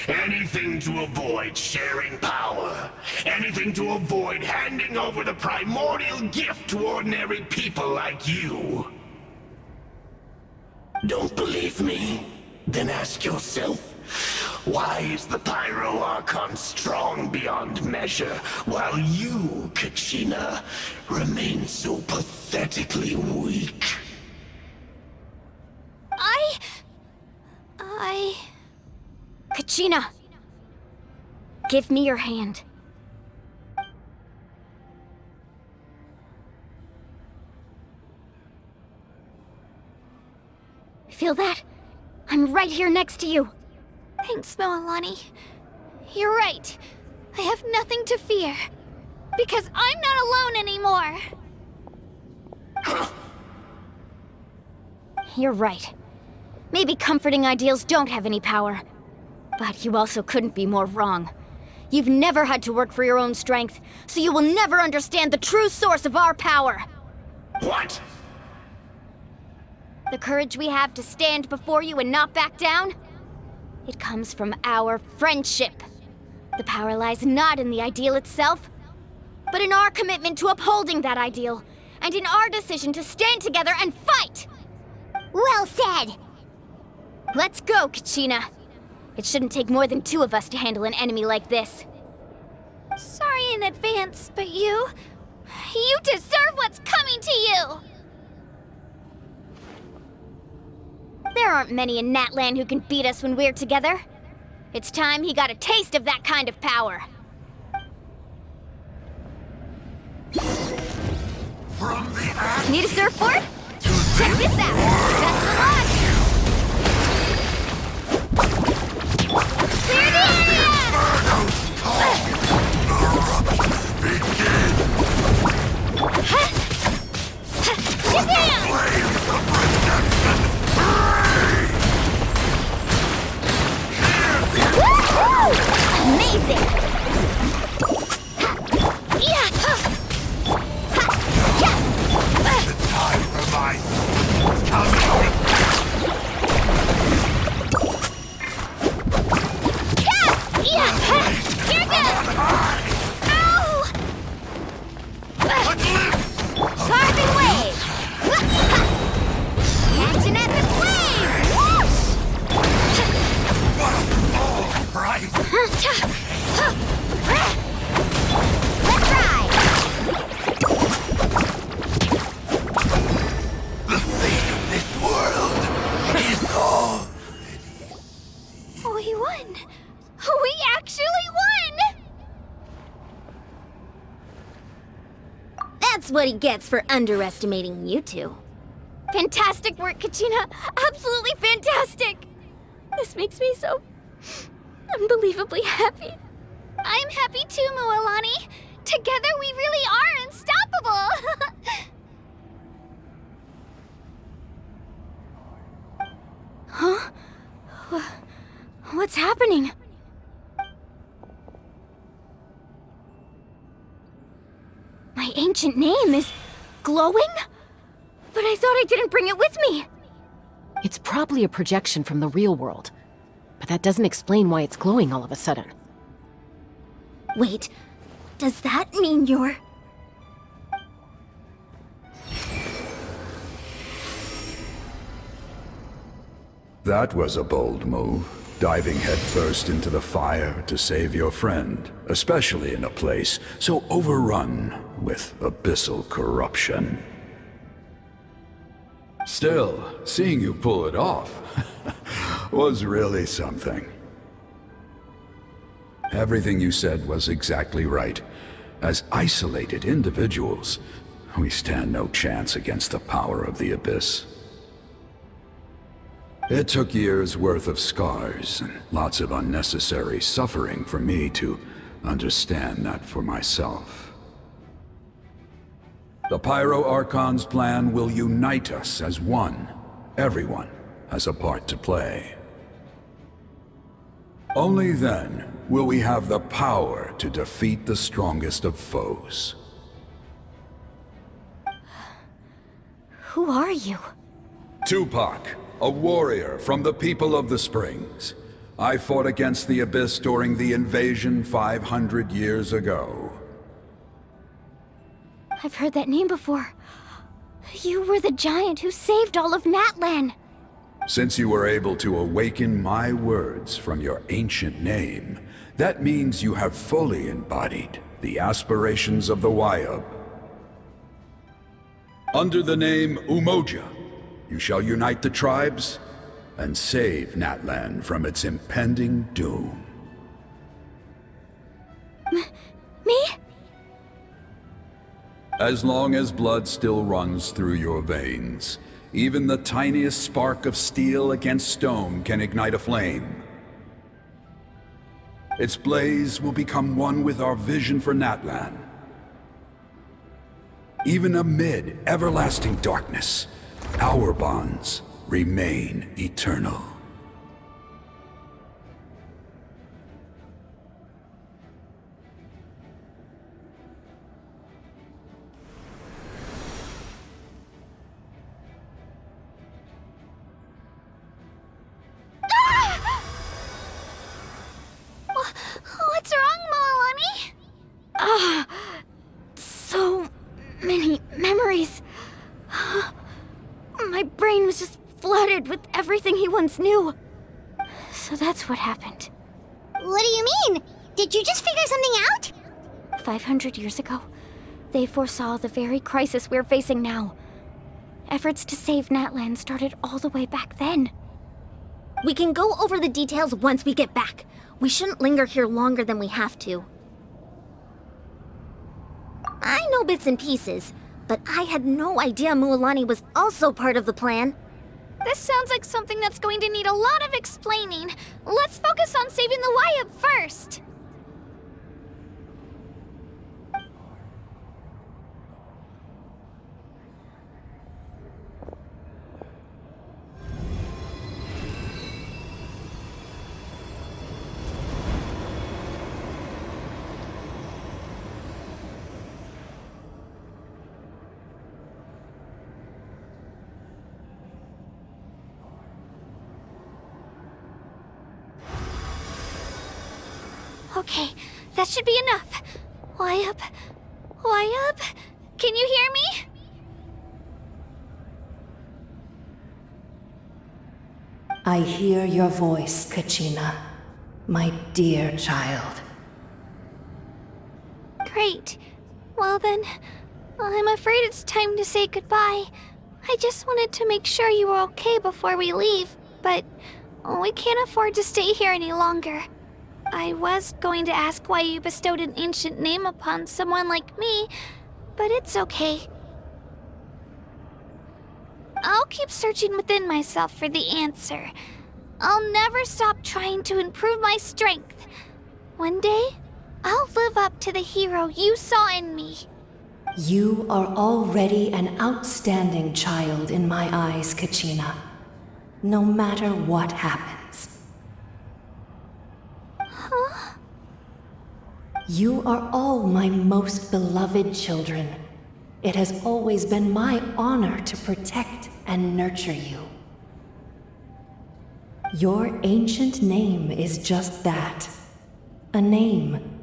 Anything to avoid sharing power. Anything to avoid handing over the primordial gift to ordinary people like you. Don't believe me? Then ask yourself, why is the Pyro Archon strong beyond measure, while you, Kachina, remain so pathetically weak? Kachina! Give me your hand. Feel that? I'm right here next to you. Thanks, Moalani. You're right. I have nothing to fear. Because I'm not alone anymore. You're right. Maybe comforting ideals don't have any power. But you also couldn't be more wrong. You've never had to work for your own strength, so you will never understand the true source of our power. What? The courage we have to stand before you and not back down? It comes from our friendship. The power lies not in the ideal itself, but in our commitment to upholding that ideal, and in our decision to stand together and fight! Well said! Let's go, Kachina. It shouldn't take more than 2 of us to handle an enemy like this. Sorry in advance, but you deserve what's coming to you! There aren't many in Natlan who can beat us when we're together. It's time he got a taste of that kind of power. From the Need a surfboard? Check this out! Best of luck! Clear the Amazing! Yeah! The time for my coming. Yeah! Here goes! Ow! Carving wave! Catching at the flame! What a ball, right? Let's ride! The fate of this world is all. We won! We actually won! That's what he gets for underestimating you two. Fantastic work, Kachina! Absolutely fantastic! This makes me so unbelievably happy. I'm happy too, Moalani. Together we really are unstoppable! Huh? What's happening? My ancient name is glowing? But I thought I didn't bring it with me. It's probably a projection from the real world. But that doesn't explain why it's glowing all of a sudden. Wait, does that mean you're... That was a bold move, diving headfirst into the fire to save your friend, especially in a place so overrun with abyssal corruption. Still, seeing you pull it off was really something. Everything you said was exactly right. As isolated individuals, we stand no chance against the power of the Abyss. It took years' worth of scars and lots of unnecessary suffering for me to understand that for myself. The Pyro Archon's plan will unite us as one, everyone, has a part to play. Only then will we have the power to defeat the strongest of foes. Who are you? Tupac, a warrior from the people of the Springs. I fought against the Abyss during the invasion 500 years ago. I've heard that name before. You were the giant who saved all of Natlan. Since you were able to awaken my words from your ancient name, that means you have fully embodied the aspirations of the Wyub. Under the name Umoja, you shall unite the tribes and save Natlan from its impending doom. Me? As long as blood still runs through your veins, even the tiniest spark of steel against stone can ignite a flame. Its blaze will become one with our vision for Natlan. Even amid everlasting darkness, our bonds remain eternal. What's wrong, Moalani? So many memories. My brain was just flooded with everything he once knew. So that's what happened. What do you mean? Did you just figure something out? 500 years ago, they foresaw the very crisis we're facing now. Efforts to save Natlan started all the way back then. We can go over the details once we get back. We shouldn't linger here longer than we have to. I know bits and pieces, but I had no idea Mualani was also part of the plan. This sounds like something that's going to need a lot of explaining. Let's focus on saving the Wyub first. Okay, that should be enough. Wyub? Wyub? Can you hear me? I hear your voice, Kachina, my dear child. Great. Well then, I'm afraid it's time to say goodbye. I just wanted to make sure you were okay before we leave, but we can't afford to stay here any longer. I was going to ask why you bestowed an ancient name upon someone like me, but it's okay. I'll keep searching within myself for the answer. I'll never stop trying to improve my strength. One day, I'll live up to the hero you saw in me. You are already an outstanding child in my eyes, Kachina. No matter what happens. Huh? You are all my most beloved children. It has always been my honor to protect and nurture you. Your ancient name is just that. A name.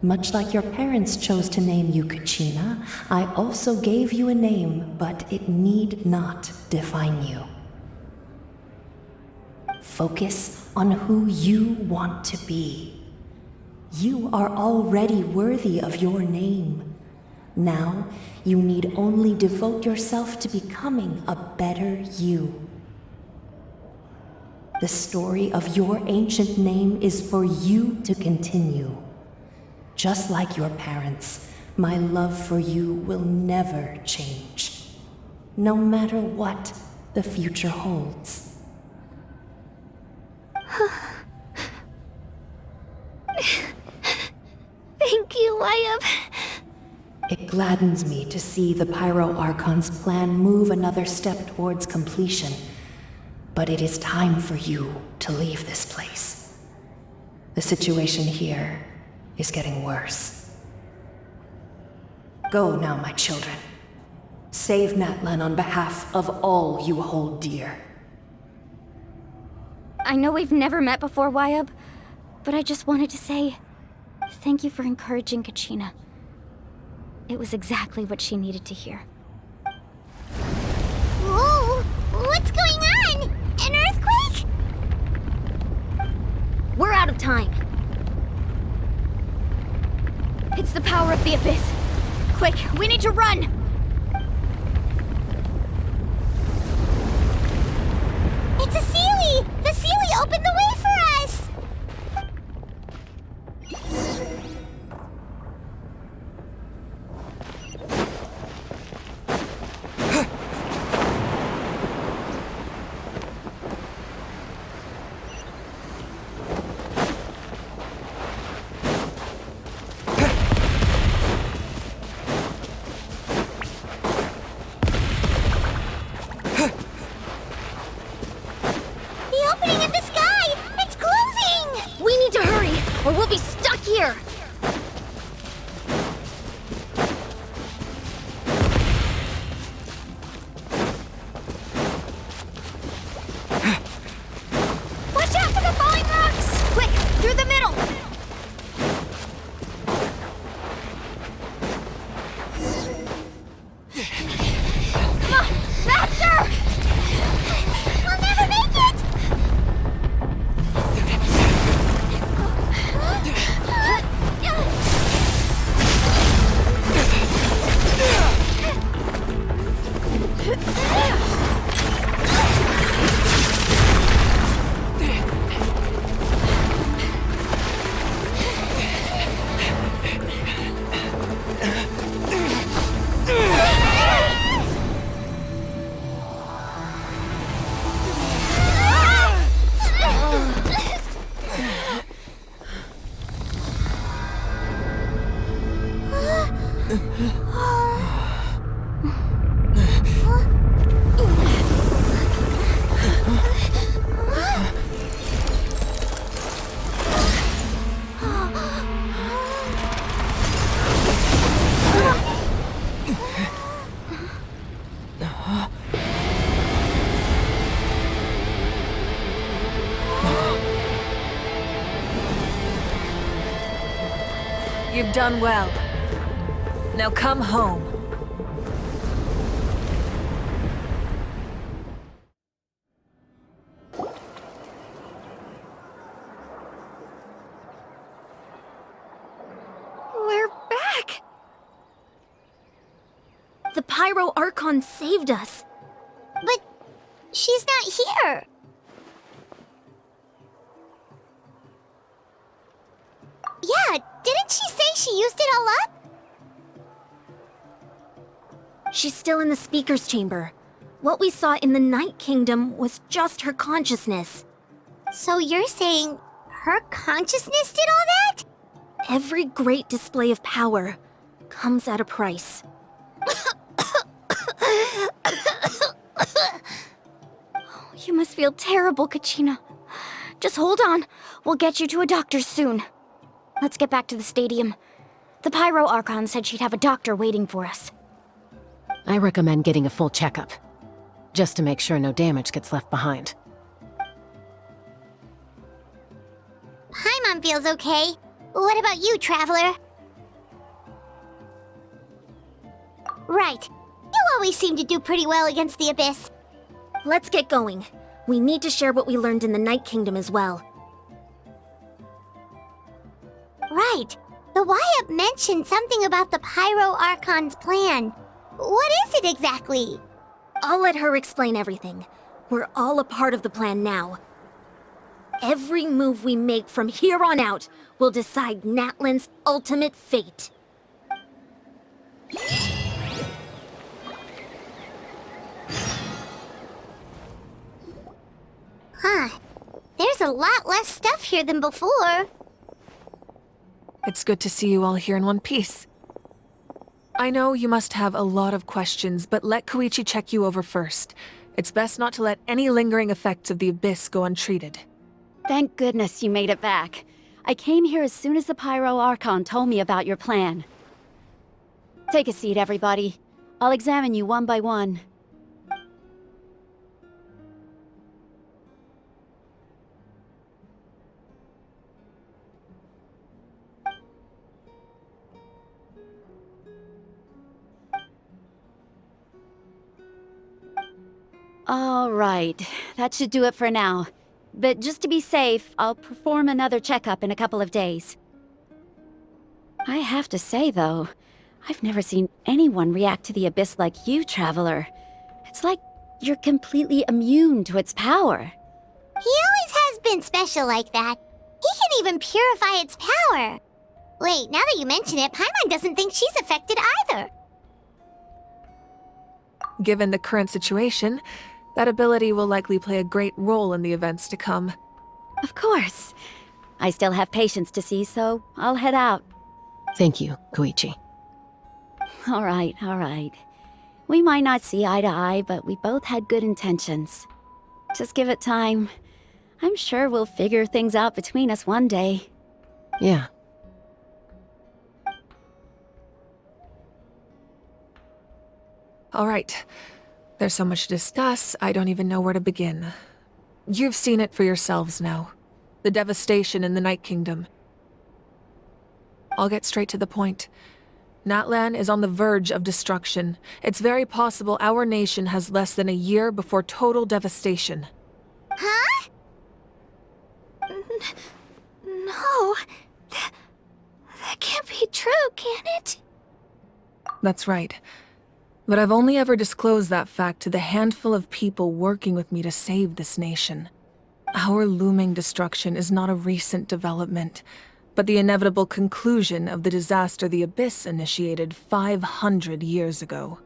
Much like your parents chose to name you Kachina, I also gave you a name, but it need not define you. Focus on who you want to be. You are already worthy of your name. Now, you need only devote yourself to becoming a better you. The story of your ancient name is for you to continue. Just like your parents, my love for you will never change, no matter what the future holds. Thank you, Wyub. It gladdens me to see the Pyro Archon's plan move another step towards completion. But it is time for you to leave this place. The situation here is getting worse. Go now, my children. Save Natlan on behalf of all you hold dear. I know we've never met before, Wyab, but I just wanted to say thank you for encouraging Kachina. It was exactly what she needed to hear. Whoa! What's going on? An earthquake? We're out of time. It's the power of the Abyss. Quick, we need to run! It's a Seelie! The Seelie opened the way for us! Or we'll be stuck here! Watch out for the falling rocks! Quick, through the middle! Come on, faster! We'll never make it! You've done well. Now come home. We're back! The Pyro Archon saved us. But she's not here. Yeah, didn't she say she used it all up? She's still in the speaker's chamber. What we saw in the Night Kingdom was just her consciousness. So you're saying her consciousness did all that? Every great display of power comes at a price. You must feel terrible, Kachina. Just hold on. We'll get you to a doctor soon. Let's get back to the stadium. The Pyro Archon said she'd have a doctor waiting for us. I recommend getting a full checkup, just to make sure no damage gets left behind. Paimon feels okay. What about you, Traveler? Right. You always seem to do pretty well against the Abyss. Let's get going. We need to share what we learned in the Night Kingdom as well. Right. The Wyab mentioned something about the Pyro Archon's plan. What is it exactly? I'll let her explain everything. We're all a part of the plan now. Every move we make from here on out will decide Natlan's ultimate fate. Huh. There's a lot less stuff here than before. It's good to see you all here in one piece. I know you must have a lot of questions, but let Koichi check you over first. It's best not to let any lingering effects of the Abyss go untreated. Thank goodness you made it back. I came here as soon as the Pyro Archon told me about your plan. Take a seat, everybody. I'll examine you one by one. All right, that should do it for now. But just to be safe, I'll perform another checkup in a couple of days. I have to say, though, I've never seen anyone react to the Abyss like you, Traveler. It's like you're completely immune to its power. He always has been special like that. He can even purify its power. Wait, now that you mention it, Paimon doesn't think she's affected either. Given the current situation, that ability will likely play a great role in the events to come. Of course. I still have patients to see, so I'll head out. Thank you, Koichi. All right, all right. We might not see eye to eye, but we both had good intentions. Just give it time. I'm sure we'll figure things out between us one day. Yeah. All right. There's so much to discuss, I don't even know where to begin. You've seen it for yourselves now. The devastation in the Night Kingdom. I'll get straight to the point. Natlan is on the verge of destruction. It's very possible our nation has less than a year before total devastation. Huh? No. That can't be true, can it? That's right. But I've only ever disclosed that fact to the handful of people working with me to save this nation. Our looming destruction is not a recent development, but the inevitable conclusion of the disaster the Abyss initiated 500 years ago.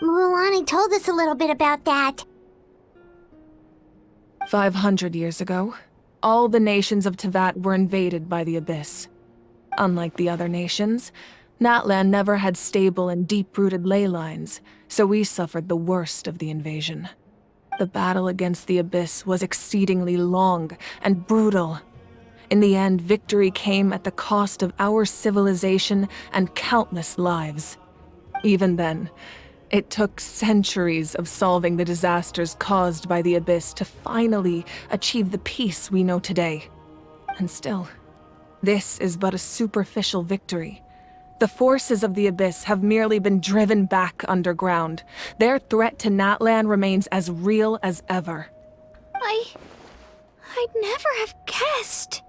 Mulani told us a little bit about that. 500 years ago, all the nations of Teyvat were invaded by the Abyss. Unlike the other nations, Natlan never had stable and deep-rooted ley lines, so we suffered the worst of the invasion. The battle against the Abyss was exceedingly long and brutal. In the end, victory came at the cost of our civilization and countless lives. Even then, it took centuries of solving the disasters caused by the Abyss to finally achieve the peace we know today. And still, this is but a superficial victory. The forces of the Abyss have merely been driven back underground. Their threat to Natlan remains as real as ever. I'd never have guessed.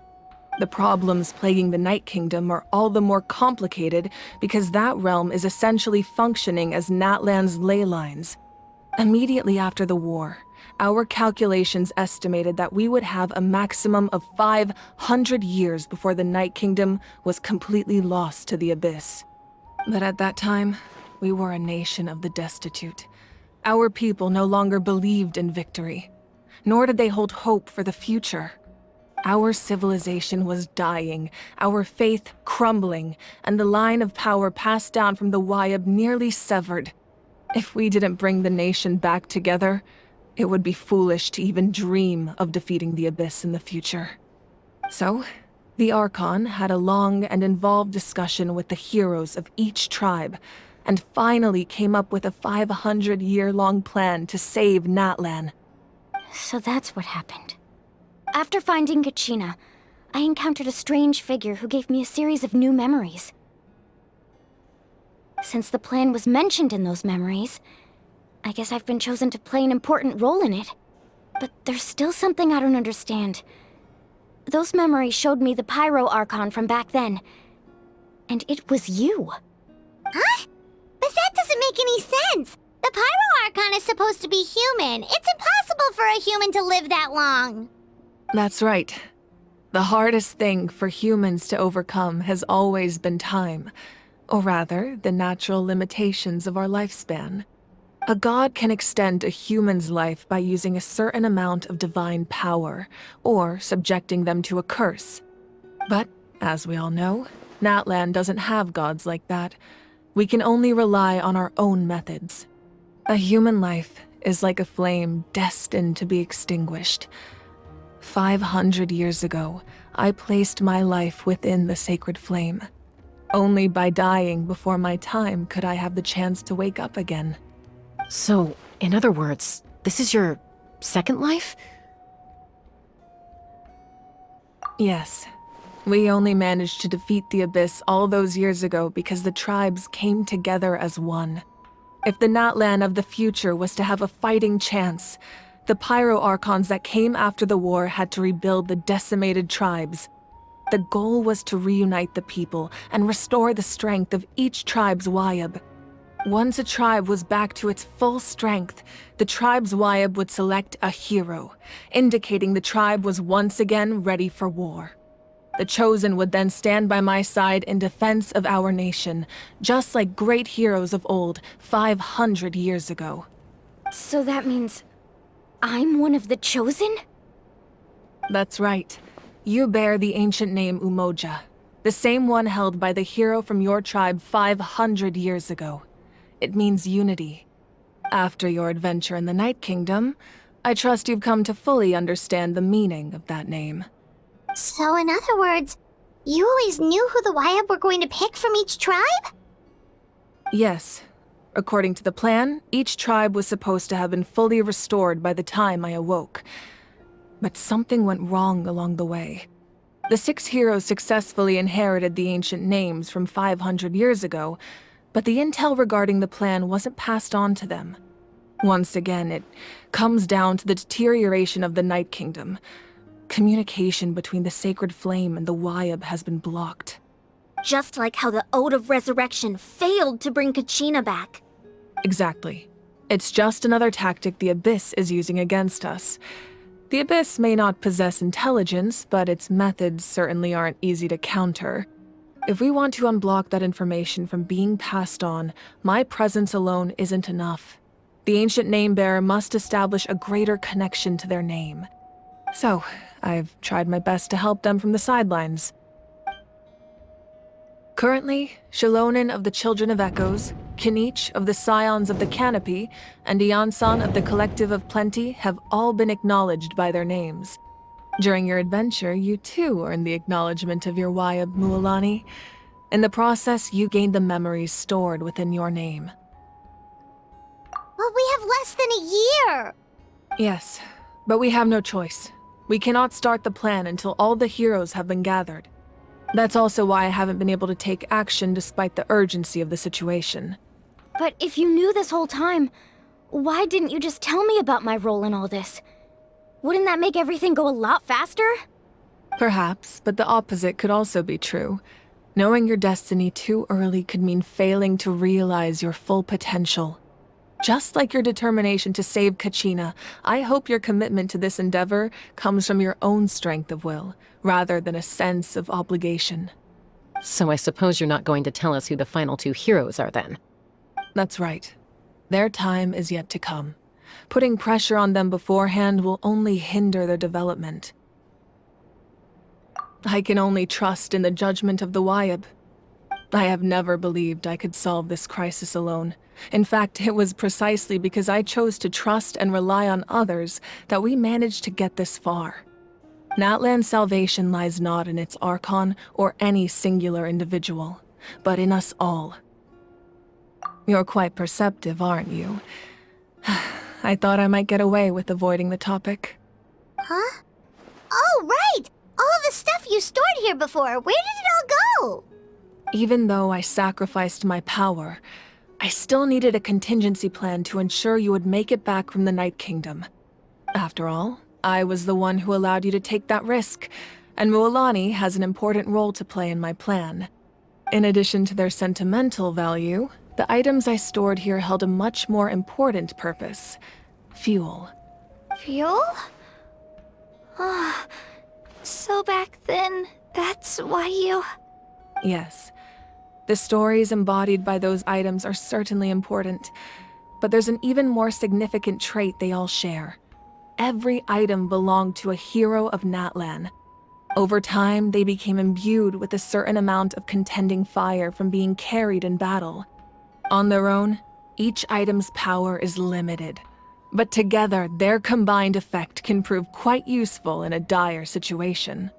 The problems plaguing the Night Kingdom are all the more complicated because that realm is essentially functioning as Natlan's ley lines. Immediately after the war, our calculations estimated that we would have a maximum of 500 years before the Night Kingdom was completely lost to the Abyss. But at that time, we were a nation of the destitute. Our people no longer believed in victory, nor did they hold hope for the future. Our civilization was dying, our faith crumbling, and the line of power passed down from the Wayab nearly severed. If we didn't bring the nation back together, it would be foolish to even dream of defeating the Abyss in the future. So, the Archon had a long and involved discussion with the heroes of each tribe, and finally came up with a 500-year-long plan to save Natlan. So that's what happened. After finding Kachina, I encountered a strange figure who gave me a series of new memories. Since the plan was mentioned in those memories, I guess I've been chosen to play an important role in it. But there's still something I don't understand. Those memories showed me the Pyro Archon from back then. And it was you. Huh? But that doesn't make any sense. The Pyro Archon is supposed to be human. It's impossible for a human to live that long. That's right. The hardest thing for humans to overcome has always been time. Or rather, the natural limitations of our lifespan. A god can extend a human's life by using a certain amount of divine power, or subjecting them to a curse. But, as we all know, Natlan doesn't have gods like that. We can only rely on our own methods. A human life is like a flame destined to be extinguished. 500 years ago, I placed my life within the sacred flame. Only by dying before my time could I have the chance to wake up again. So, in other words, this is your second life? Yes. We only managed to defeat the Abyss all those years ago because the tribes came together as one. If the Natlan of the future was to have a fighting chance, the Pyro Archons that came after the war had to rebuild the decimated tribes. The goal was to reunite the people and restore the strength of each tribe's Wayab. Once a tribe was back to its full strength, the tribe's Wayab would select a hero, indicating the tribe was once again ready for war. The Chosen would then stand by my side in defense of our nation, just like great heroes of old 500 years ago. So that means I'm one of the Chosen? That's right. You bear the ancient name Umoja, the same one held by the hero from your tribe 500 years ago. It means unity. After your adventure in the Night Kingdom, I trust you've come to fully understand the meaning of that name. So in other words, you always knew who the Wayab were going to pick from each tribe? Yes. According to the plan, each tribe was supposed to have been fully restored by the time I awoke. But something went wrong along the way. The 6 heroes successfully inherited the ancient names from 500 years ago, but the intel regarding the plan wasn't passed on to them. Once again, it comes down to the deterioration of the Night Kingdom. Communication between the Sacred Flame and the Wayab has been blocked. Just like how the Ode of Resurrection failed to bring Kachina back. Exactly. It's just another tactic the Abyss is using against us. The Abyss may not possess intelligence, but its methods certainly aren't easy to counter. If we want to unblock that information from being passed on, my presence alone isn't enough. The ancient name-bearer must establish a greater connection to their name. So, I've tried my best to help them from the sidelines. Currently, Shilonin of the Children of Echoes, Kinich of the Scions of the Canopy, and Iansan of the Collective of Plenty have all been acknowledged by their names. During your adventure, you too earned the acknowledgement of your Wayab, Mualani. In the process, you gained the memories stored within your name. Well, we have less than a year! Yes, but we have no choice. We cannot start the plan until all the heroes have been gathered. That's also why I haven't been able to take action despite the urgency of the situation. But if you knew this whole time, why didn't you just tell me about my role in all this? Wouldn't that make everything go a lot faster? Perhaps, but the opposite could also be true. Knowing your destiny too early could mean failing to realize your full potential. Just like your determination to save Kachina, I hope your commitment to this endeavor comes from your own strength of will, rather than a sense of obligation. So I suppose you're not going to tell us who the final 2 heroes are then? That's right. Their time is yet to come. Putting pressure on them beforehand will only hinder their development. I can only trust in the judgment of the Wayab. I have never believed I could solve this crisis alone. In fact, it was precisely because I chose to trust and rely on others that we managed to get this far. Natlan's salvation lies not in its Archon or any singular individual, but in us all. You're quite perceptive, aren't you? I thought I might get away with avoiding the topic. Huh? Oh, right! All of the stuff you stored here before, where did it all go? Even though I sacrificed my power, I still needed a contingency plan to ensure you would make it back from the Night Kingdom. After all, I was the one who allowed you to take that risk, and Mualani has an important role to play in my plan. In addition to their sentimental value, the items I stored here held a much more important purpose: fuel. Fuel? So back then, that's why you... Yes. The stories embodied by those items are certainly important, but there's an even more significant trait they all share. Every item belonged to a hero of Natlan. Over time, they became imbued with a certain amount of contending fire from being carried in battle. On their own, each item's power is limited. But together, their combined effect can prove quite useful in a dire situation.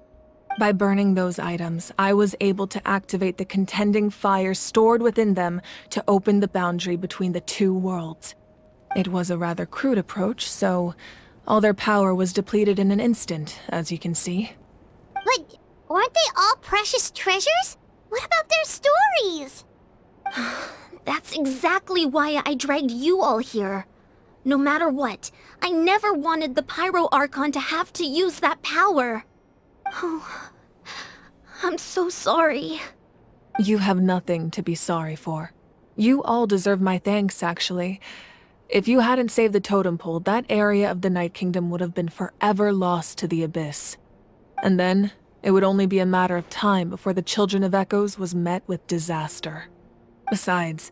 By burning those items, I was able to activate the contending fire stored within them to open the boundary between the two worlds. It was a rather crude approach, so all their power was depleted in an instant, as you can see. But aren't they all precious treasures? What about their stories? That's exactly why I dragged you all here. No matter what, I never wanted the Pyro Archon to have to use that power. Oh, I'm so sorry. You have nothing to be sorry for. You all deserve my thanks, actually. If you hadn't saved the totem pole, that area of the Night Kingdom would have been forever lost to the Abyss. And then, it would only be a matter of time before the Children of Echoes was met with disaster. Besides,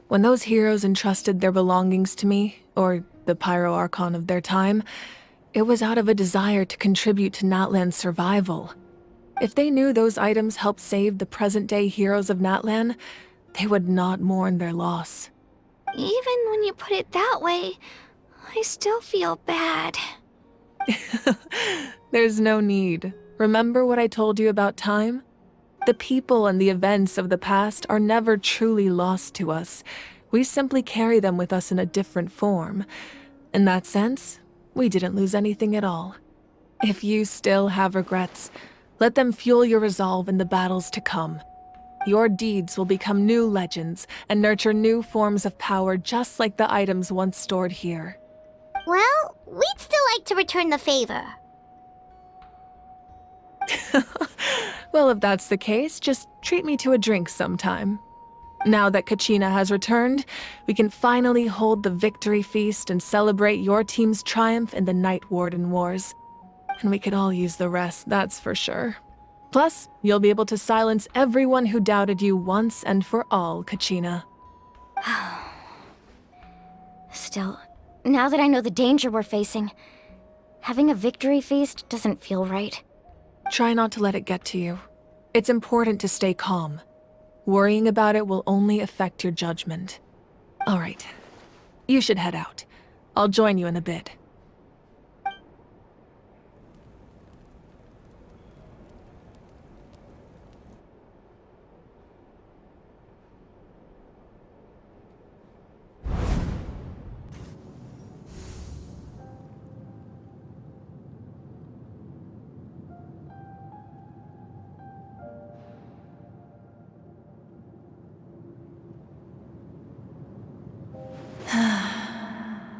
when those heroes entrusted their belongings to me, or the Pyro Archon of their time, it was out of a desire to contribute to Natlan's survival. If they knew those items helped save the present-day heroes of Natlan, they would not mourn their loss. Even when you put it that way, I still feel bad. There's no need. Remember what I told you about time? The people and the events of the past are never truly lost to us. We simply carry them with us in a different form. In that sense, we didn't lose anything at all. If you still have regrets, let them fuel your resolve in the battles to come. Your deeds will become new legends and nurture new forms of power just like the items once stored here. Well, we'd still like to return the favor. Well, if that's the case, just treat me to a drink sometime. Now that Kachina has returned, we can finally hold the victory feast and celebrate your team's triumph in the Night Warden Wars. And we could all use the rest, that's for sure. Plus, you'll be able to silence everyone who doubted you once and for all, Kachina. Still, now that I know the danger we're facing, having a victory feast doesn't feel right. Try not to let it get to you. It's important to stay calm. Worrying about it will only affect your judgment. All right. You should head out. I'll join you in a bit.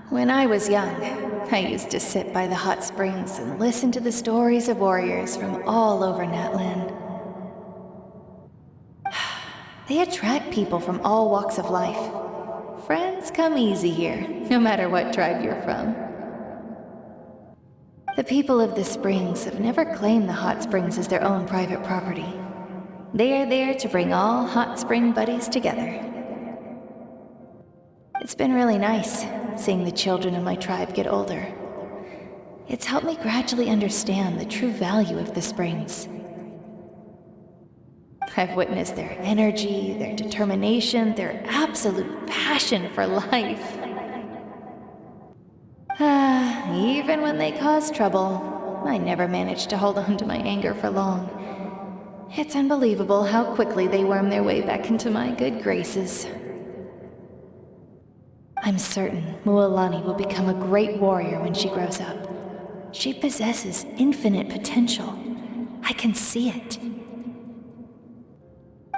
When I was young, I used to sit by the hot springs and listen to the stories of warriors from all over Natlan. They attract people from all walks of life. Friends come easy here, no matter what tribe you're from. The people of the springs have never claimed the hot springs as their own private property. They are there to bring all hot spring buddies together. It's been really nice, seeing the children of my tribe get older. It's helped me gradually understand the true value of the springs. I've witnessed their energy, their determination, their absolute passion for life. Even when they cause trouble, I never managed to hold on to my anger for long. It's unbelievable how quickly they worm their way back into my good graces. I'm certain Mualani will become a great warrior when she grows up. She possesses infinite potential. I can see it.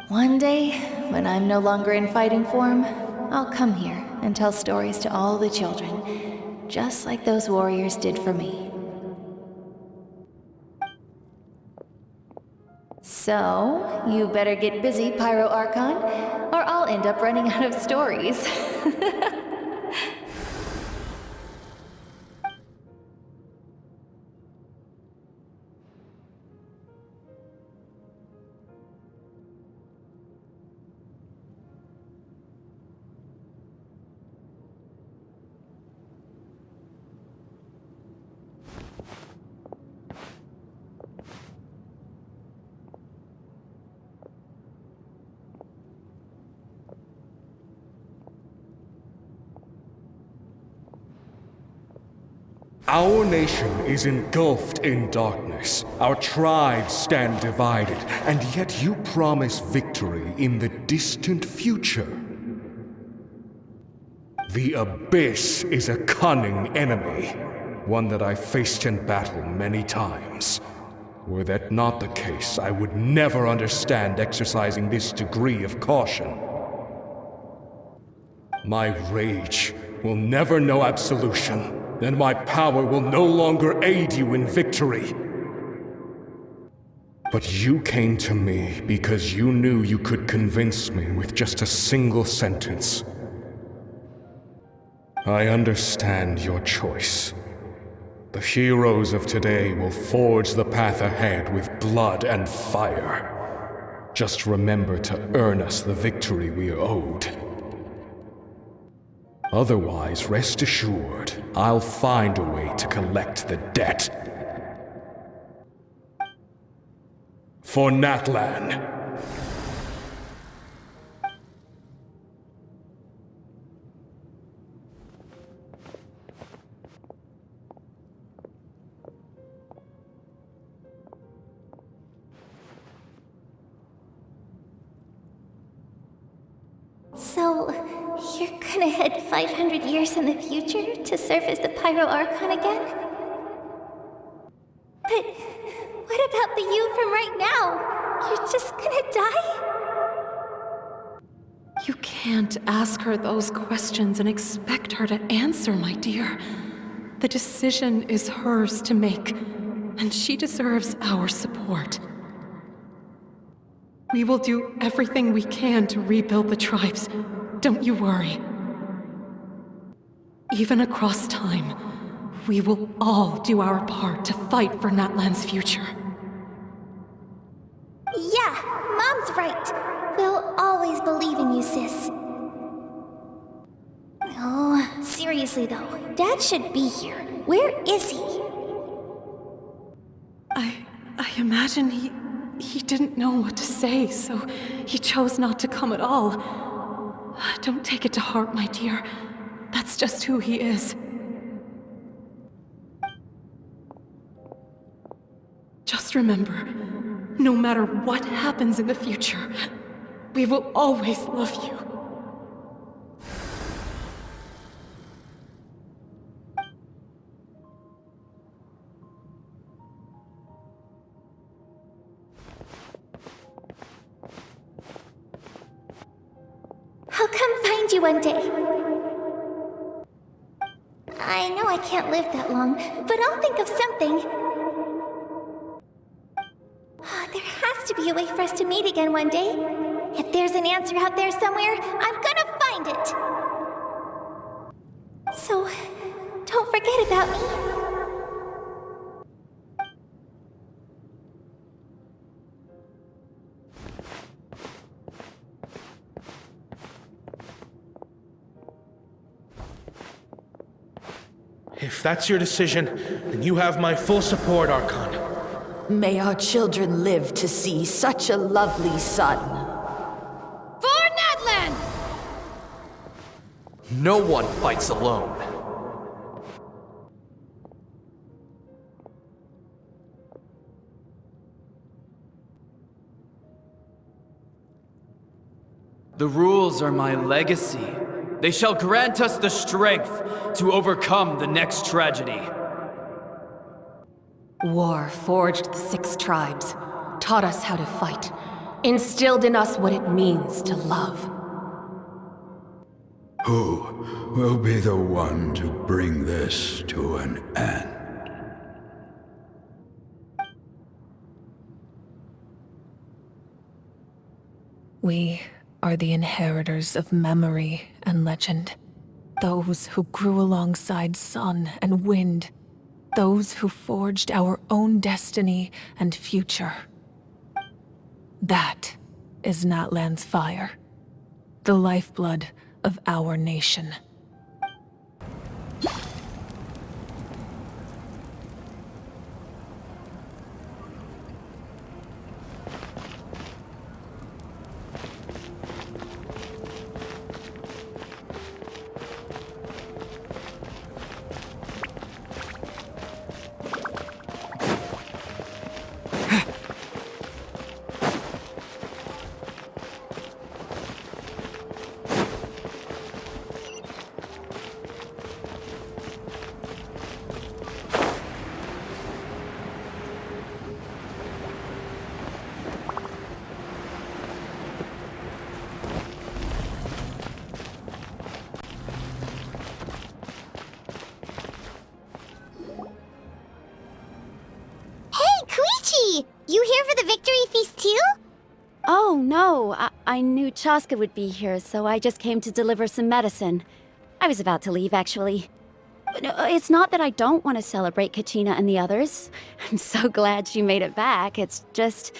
One day, when I'm no longer in fighting form, I'll come here and tell stories to all the children, just like those warriors did for me. So, you better get busy, Pyro Archon, or I'll end up running out of stories. Our nation is engulfed in darkness. Our tribes stand divided, and yet you promise victory in the distant future. The Abyss is a cunning enemy, one that I faced in battle many times. Were that not the case, I would never understand exercising this degree of caution. My rage will never know absolution, and my power will no longer aid you in victory. But you came to me because you knew you could convince me with just a single sentence. I understand your choice. The heroes of today will forge the path ahead with blood and fire. Just remember to earn us the victory we are owed. Otherwise, rest assured, I'll find a way to collect the debt. For Natlan. So, you're gonna head 500 years in the future to serve as the Pyro Archon again? But what about the you from right now? You're just gonna die? You can't ask her those questions and expect her to answer, my dear. The decision is hers to make, and she deserves our support. We will do everything we can to rebuild the tribes. Don't you worry. Even across time, we will all do our part to fight for Natlan's future. Yeah, Mom's right. We'll always believe in you, sis. Oh, seriously though, Dad should be here. Where is he? I imagine he didn't know what to say, so he chose not to come at all. Don't take it to heart, my dear. That's just who he is. Just remember, no matter what happens in the future, we will always love you. I'll come find you one day. I know I can't live that long, but I'll think of something. There has to be a way for us to meet again one day. If there's an answer out there somewhere, I'm gonna find it. So, don't forget about me. If that's your decision, then you have my full support, Archon. May our children live to see such a lovely son. For Natlan! No one fights alone. The rules are my legacy. They shall grant us the strength to overcome the next tragedy. War forged the 6 tribes, taught us how to fight, instilled in us what it means to love. Who will be the one to bring this to an end? We are the inheritors of memory and legend. Those who grew alongside sun and wind. Those who forged our own destiny and future. That is Natlan's fire. The lifeblood of our nation. Hey, you here for the victory feast too? Oh, no. I knew Chaska would be here, so I just came to deliver some medicine. I was about to leave, actually. It's not that I don't want to celebrate Kachina and the others. I'm so glad she made it back. It's just...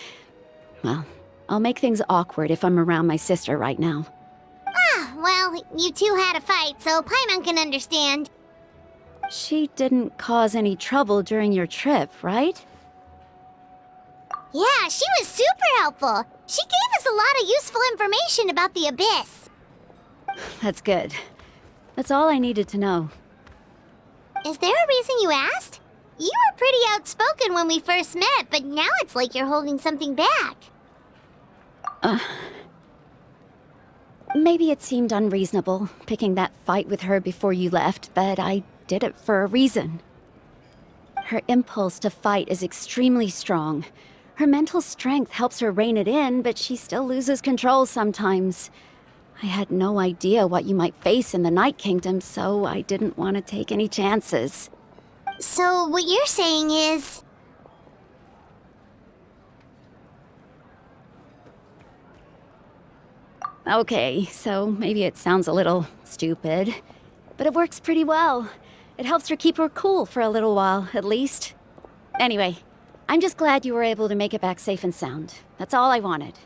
well, I'll make things awkward if I'm around my sister right now. Ah, well, you two had a fight, so Paimon can understand. She didn't cause any trouble during your trip, right? Yeah, she was super helpful. She gave us a lot of useful information about the Abyss. That's good. That's all I needed to know. Is there a reason you asked? You were pretty outspoken when we first met, but now it's like you're holding something back. Maybe it seemed unreasonable, picking that fight with her before you left, but I did it for a reason. Her impulse to fight is extremely strong. Her mental strength helps her rein it in, but she still loses control sometimes. I had no idea what you might face in the Night Kingdom, so I didn't want to take any chances. So what you're saying is... Okay, so maybe it sounds a little stupid, but it works pretty well. It helps her keep her cool for a little while, at least. Anyway, I'm just glad you were able to make it back safe and sound. That's all I wanted.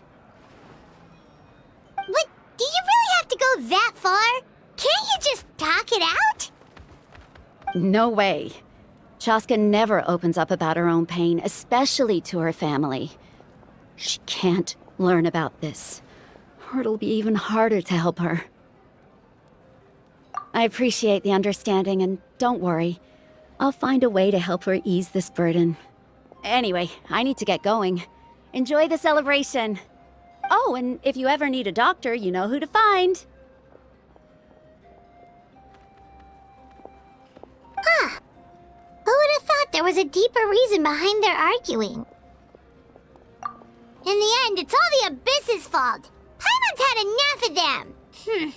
But do you really have to go that far? Can't you just talk it out? No way. Chaska never opens up about her own pain, especially to her family. She can't learn about this, or it'll be even harder to help her. I appreciate the understanding, and don't worry. I'll find a way to help her ease this burden. Anyway, I need to get going. Enjoy the celebration. Oh, and if you ever need a doctor, you know who to find. Huh. Who would have thought there was a deeper reason behind their arguing? In the end, it's all the Abyss's fault. Paimon's had enough of them.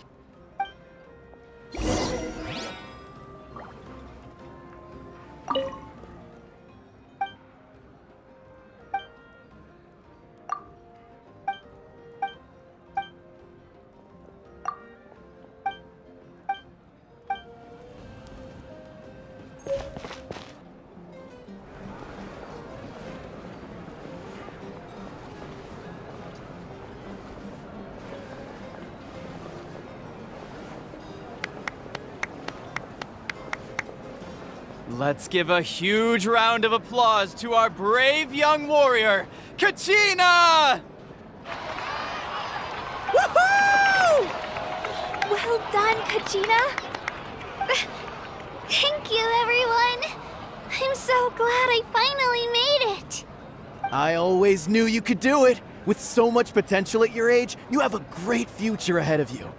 Let's give a huge round of applause to our brave young warrior, Kachina! Woohoo! Well done, Kachina. Thank you, everyone. I'm so glad I finally made it. I always knew you could do it. With so much potential at your age, you have a great future ahead of you.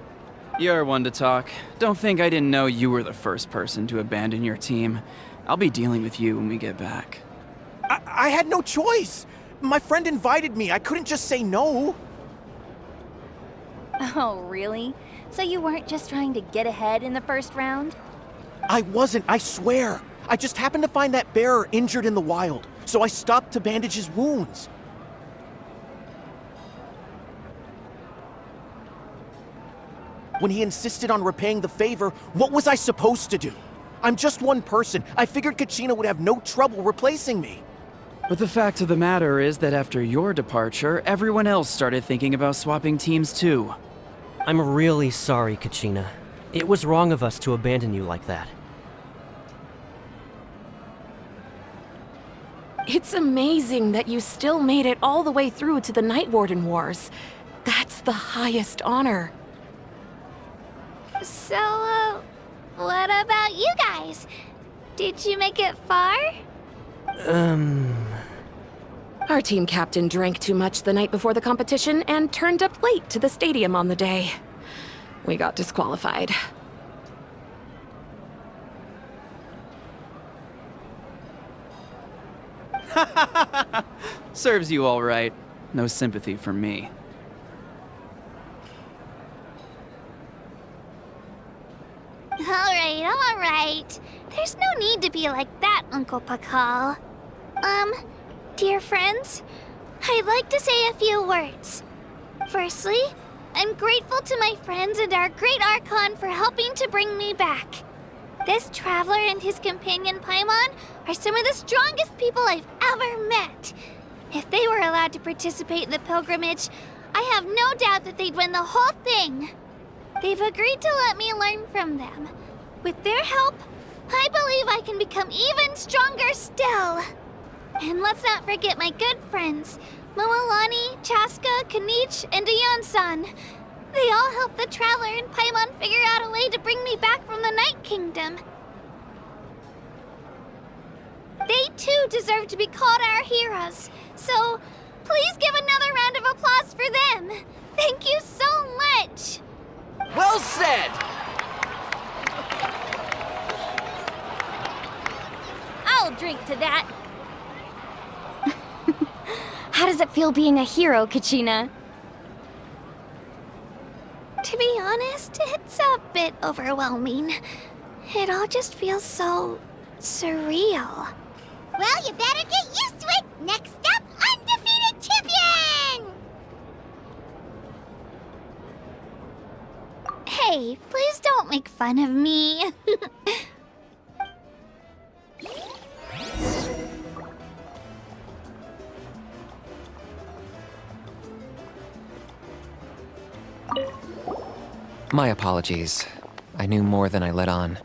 You're one to talk. Don't think I didn't know you were the first person to abandon your team. I'll be dealing with you when we get back. I had no choice. My friend invited me. I couldn't just say no. Oh, really? So you weren't just trying to get ahead in the first round? I wasn't, I swear. I just happened to find that bearer injured in the wild, so I stopped to bandage his wounds. When he insisted on repaying the favor, what was I supposed to do? I'm just one person. I figured Kachina would have no trouble replacing me. But the fact of the matter is that after your departure, everyone else started thinking about swapping teams too. I'm really sorry, Kachina. It was wrong of us to abandon you like that. It's amazing that you still made it all the way through to the Night Warden Wars. That's the highest honor. So, what about you guys? Did you make it far? Our team captain drank too much the night before the competition and turned up late to the stadium on the day. We got disqualified. Serves you all right. No sympathy from me. All right. There's no need to be like that, Uncle Pakal. dear friends. I'd like to say a few words. Firstly, I'm grateful to my friends and our great Archon for helping to bring me back. This traveler and his companion Paimon are some of the strongest people I've ever met. If they were allowed to participate in the pilgrimage, I have no doubt that they'd win the whole thing. They've agreed to let me learn from them. With their help, I believe I can become even stronger still. And let's not forget my good friends, Moalani, Chaska, Kanich, and Aeon-san. They all helped the Traveler and Paimon figure out a way to bring me back from the Night Kingdom. They too deserve to be called our heroes, so please give another round of applause for them. Thank you so much. Well said! I'll drink to that. How does it feel being a hero, Kachina? To be honest, it's a bit overwhelming. It all just feels so surreal. Well, you better get used to it. Next up, undefeated champion! Hey, please don't make fun of me. My apologies. I knew more than I let on.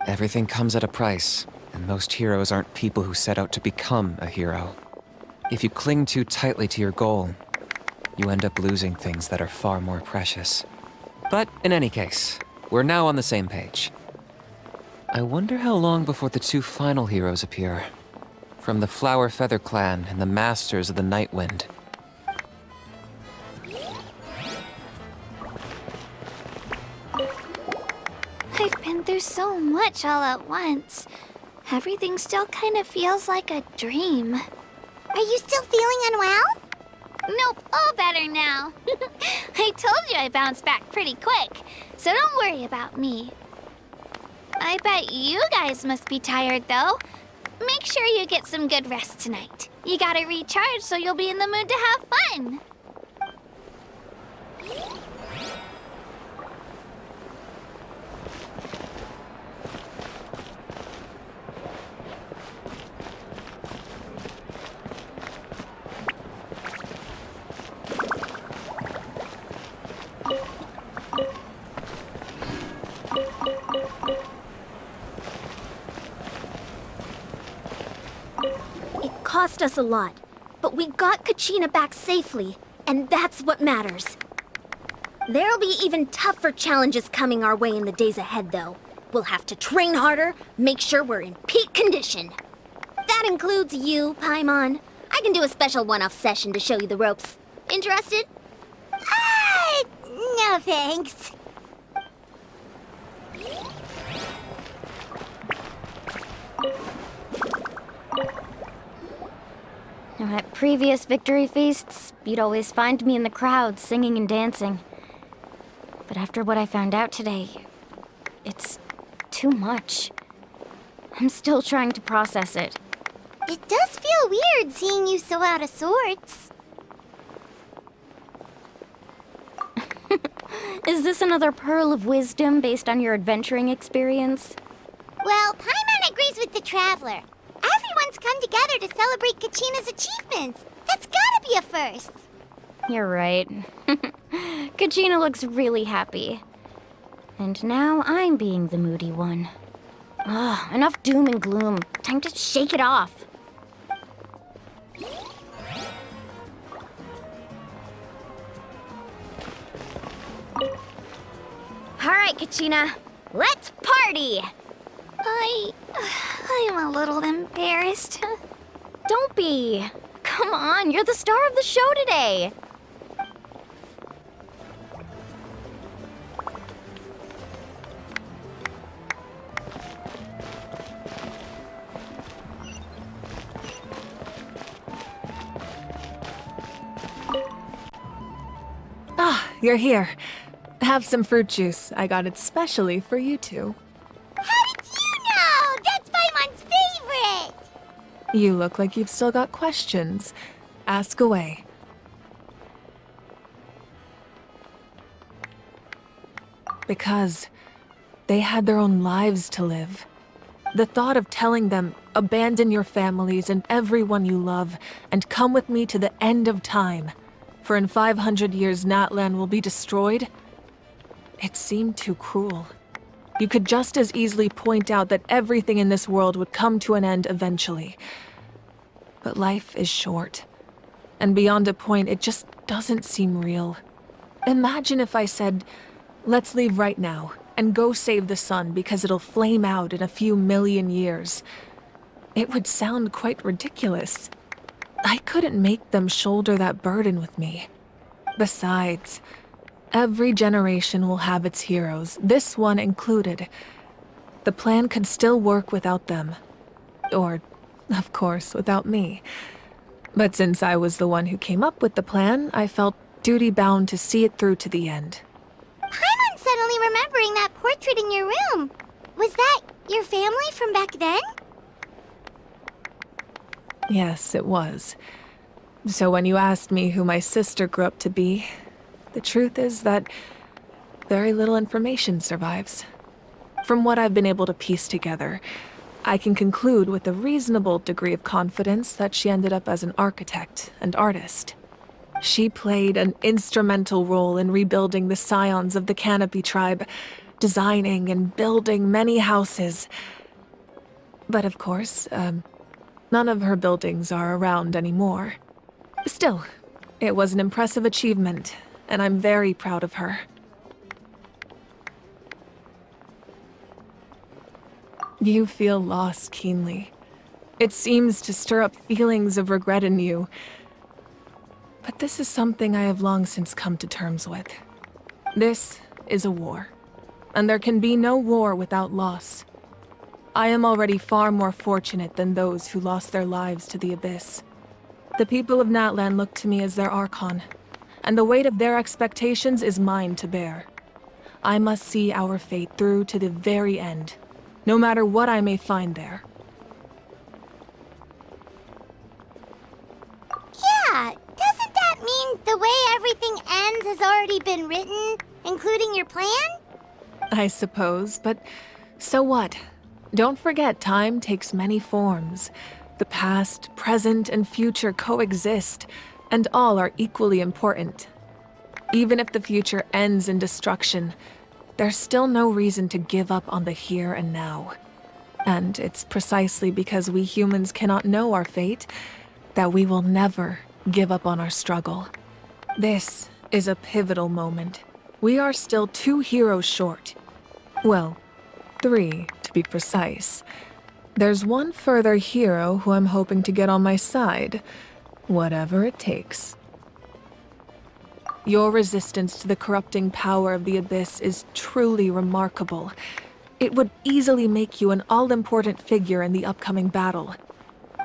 Everything comes at a price, and most heroes aren't people who set out to become a hero. If you cling too tightly to your goal, you end up losing things that are far more precious. But in any case, we're now on the same page. I wonder how long before the two final heroes appear. From the Flower Feather Clan and the Masters of the Night Wind. I've been through so much all at once. Everything still kind of feels like a dream. Are you still feeling unwell? Nope, all better now. I told you I bounced back pretty quick, so don't worry about me. I bet you guys must be tired, though. Make sure you get some good rest tonight. You gotta recharge so you'll be in the mood to have fun. It cost us a lot, but we got Kachina back safely, and that's what matters. There'll be even tougher challenges coming our way in the days ahead, though. We'll have to train harder, make sure we're in peak condition. That includes you, Paimon. I can do a special one-off session to show you the ropes. Interested? No thanks. Now, at previous victory feasts, you'd always find me in the crowd singing and dancing. But after what I found out today, it's too much. I'm still trying to process it. It does feel weird seeing you so out of sorts. Is this another pearl of wisdom based on your adventuring experience? Well, Paimon agrees with the Traveler. Everyone's come together to celebrate Kachina's achievements. That's gotta be a first. You're right. Kachina looks really happy. And now I'm being the moody one. Ugh, enough doom and gloom. Time to shake it off. All right, Kachina, let's party! I'm a little embarrassed. Don't be. Come on, you're the star of the show today. Ah, you're here. Have some fruit juice. I got it specially for you two. How did you know? That's Paimon's favorite! You look like you've still got questions. Ask away. Because they had their own lives to live. The thought of telling them, abandon your families and everyone you love, and come with me to the end of time, for in 500 years Natlan will be destroyed, it seemed too cruel. You could just as easily point out that everything in this world would come to an end eventually. But life is short, and beyond a point, it just doesn't seem real. Imagine if I said, let's leave right now, and go save the sun because it'll flame out in a few million years. It would sound quite ridiculous. I couldn't make them shoulder that burden with me. Besides, every generation will have its heroes, this one included. The plan could still work without them. Or, of course, without me. But since I was the one who came up with the plan, I felt duty-bound to see it through to the end. Paimon's suddenly remembering that portrait in your room. Was that your family from back then? Yes, it was. So when you asked me who my sister grew up to be, the truth is that very little information survives. From what I've been able to piece together, I can conclude with a reasonable degree of confidence that she ended up as an architect and artist. She played an instrumental role in rebuilding the scions of the Canopy tribe, designing and building many houses. But of course, none of her buildings are around anymore. Still, it was an impressive achievement, and I'm very proud of her. You feel loss keenly. It seems to stir up feelings of regret in you. But this is something I have long since come to terms with. This is a war, and there can be no war without loss. I am already far more fortunate than those who lost their lives to the Abyss. The people of Natlan look to me as their Archon, and the weight of their expectations is mine to bear. I must see our fate through to the very end, no matter what I may find there. Yeah, doesn't that mean the way everything ends has already been written, including your plan? I suppose, but so what? Don't forget, time takes many forms. The past, present, and future coexist, and all are equally important. Even if the future ends in destruction, there's still no reason to give up on the here and now. And it's precisely because we humans cannot know our fate that we will never give up on our struggle. This is a pivotal moment. We are still 2 heroes short. Well, 3 to be precise. There's one further hero who I'm hoping to get on my side, whatever it takes. Your resistance to the corrupting power of the Abyss is truly remarkable. It would easily make you an all-important figure in the upcoming battle.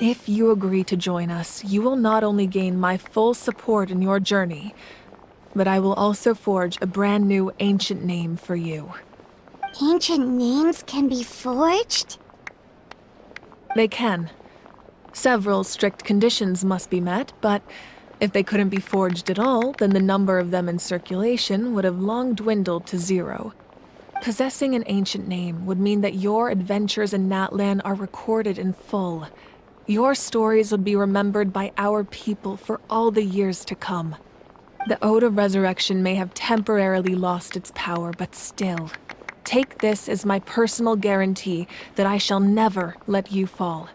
If you agree to join us, you will not only gain my full support in your journey, but I will also forge a brand new ancient name for you. Ancient names can be forged? They can. Several strict conditions must be met, but if they couldn't be forged at all, then the number of them in circulation would have long dwindled to 0. Possessing an ancient name would mean that your adventures in Natlan are recorded in full. Your stories would be remembered by our people for all the years to come. The Ode of Resurrection may have temporarily lost its power, but still, take this as my personal guarantee that I shall never let you fall.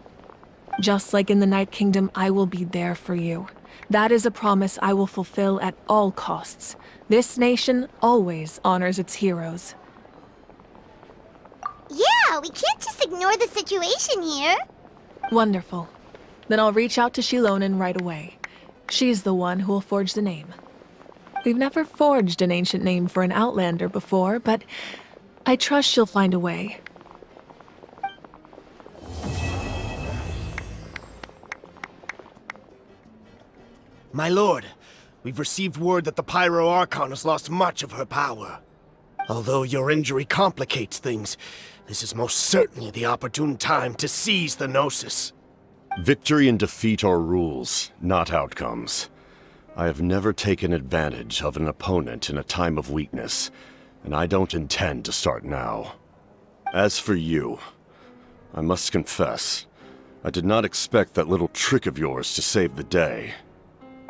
Just like in the Night Kingdom, I will be there for you. That is a promise I will fulfill at all costs. This nation always honors its heroes. Yeah, we can't just ignore the situation here. Wonderful. Then I'll reach out to Shilonen right away. She's the one who will forge the name. We've never forged an ancient name for an Outlander before, but I trust she'll find a way. My lord, we've received word that the Pyro Archon has lost much of her power. Although your injury complicates things, this is most certainly the opportune time to seize the Gnosis. Victory and defeat are rules, not outcomes. I have never taken advantage of an opponent in a time of weakness, and I don't intend to start now. As for you, I must confess, I did not expect that little trick of yours to save the day.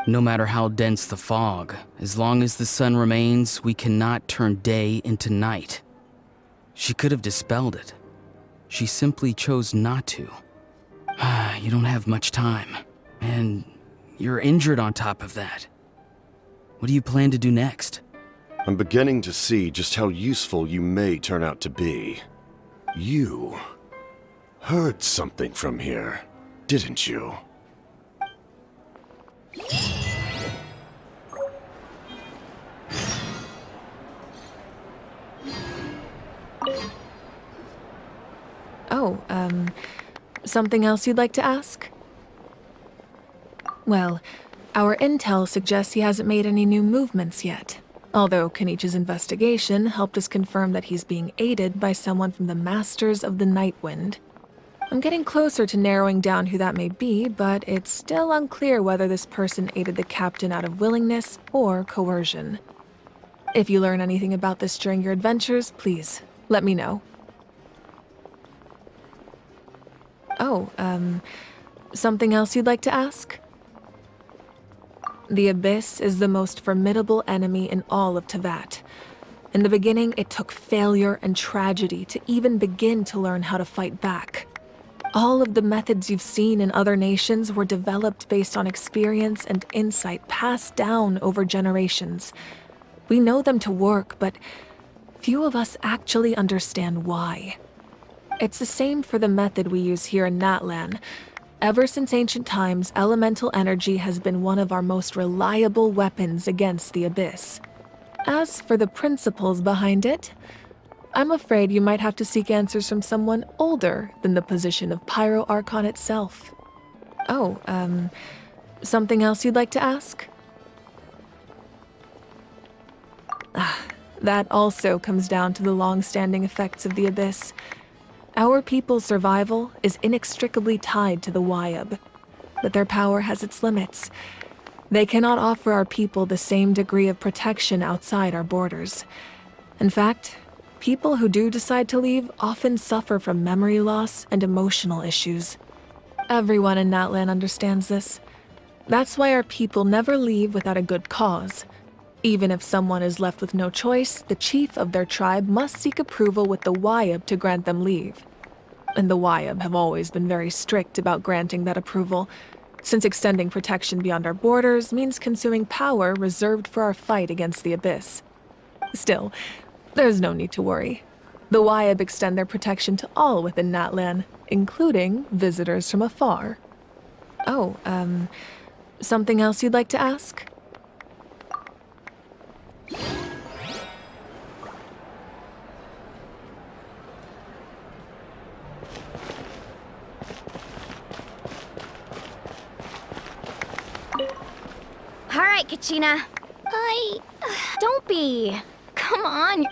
No matter how dense the fog, as long as the sun remains, we cannot turn day into night. She could have dispelled it. She simply chose not to. You don't have much time, and you're injured on top of that. What do you plan to do next? I'm beginning to see just how useful you may turn out to be. You heard something from here, didn't you? Oh, something else you'd like to ask? Well, our intel suggests he hasn't made any new movements yet. Although Kenichi's investigation helped us confirm that he's being aided by someone from the Masters of the Nightwind. I'm getting closer to narrowing down who that may be, but it's still unclear whether this person aided the captain out of willingness or coercion. If you learn anything about this during your adventures, please, let me know. Oh, something else you'd like to ask? The Abyss is the most formidable enemy in all of Teyvat. In the beginning, it took failure and tragedy to even begin to learn how to fight back. All of the methods you've seen in other nations were developed based on experience and insight passed down over generations. We know them to work, but few of us actually understand why. It's the same for the method we use here in Natlan. Ever since ancient times, elemental energy has been one of our most reliable weapons against the Abyss. As for the principles behind it, I'm afraid you might have to seek answers from someone older than the position of Pyro Archon itself. Oh, something else you'd like to ask? That also comes down to the long-standing effects of the Abyss. Our people's survival is inextricably tied to the Wyab, but their power has its limits. They cannot offer our people the same degree of protection outside our borders. In fact, people who do decide to leave often suffer from memory loss and emotional issues. Everyone in Natlan understands this. That's why our people never leave without a good cause. Even if someone is left with no choice, the chief of their tribe must seek approval with the Wyab to grant them leave. And the Wyab have always been very strict about granting that approval, since extending protection beyond our borders means consuming power reserved for our fight against the Abyss. Still, there's no need to worry. The Wyab extend their protection to all within Natlan, including visitors from afar. Oh, something else you'd like to ask? All right, Kachina. Don't be. Come on, you're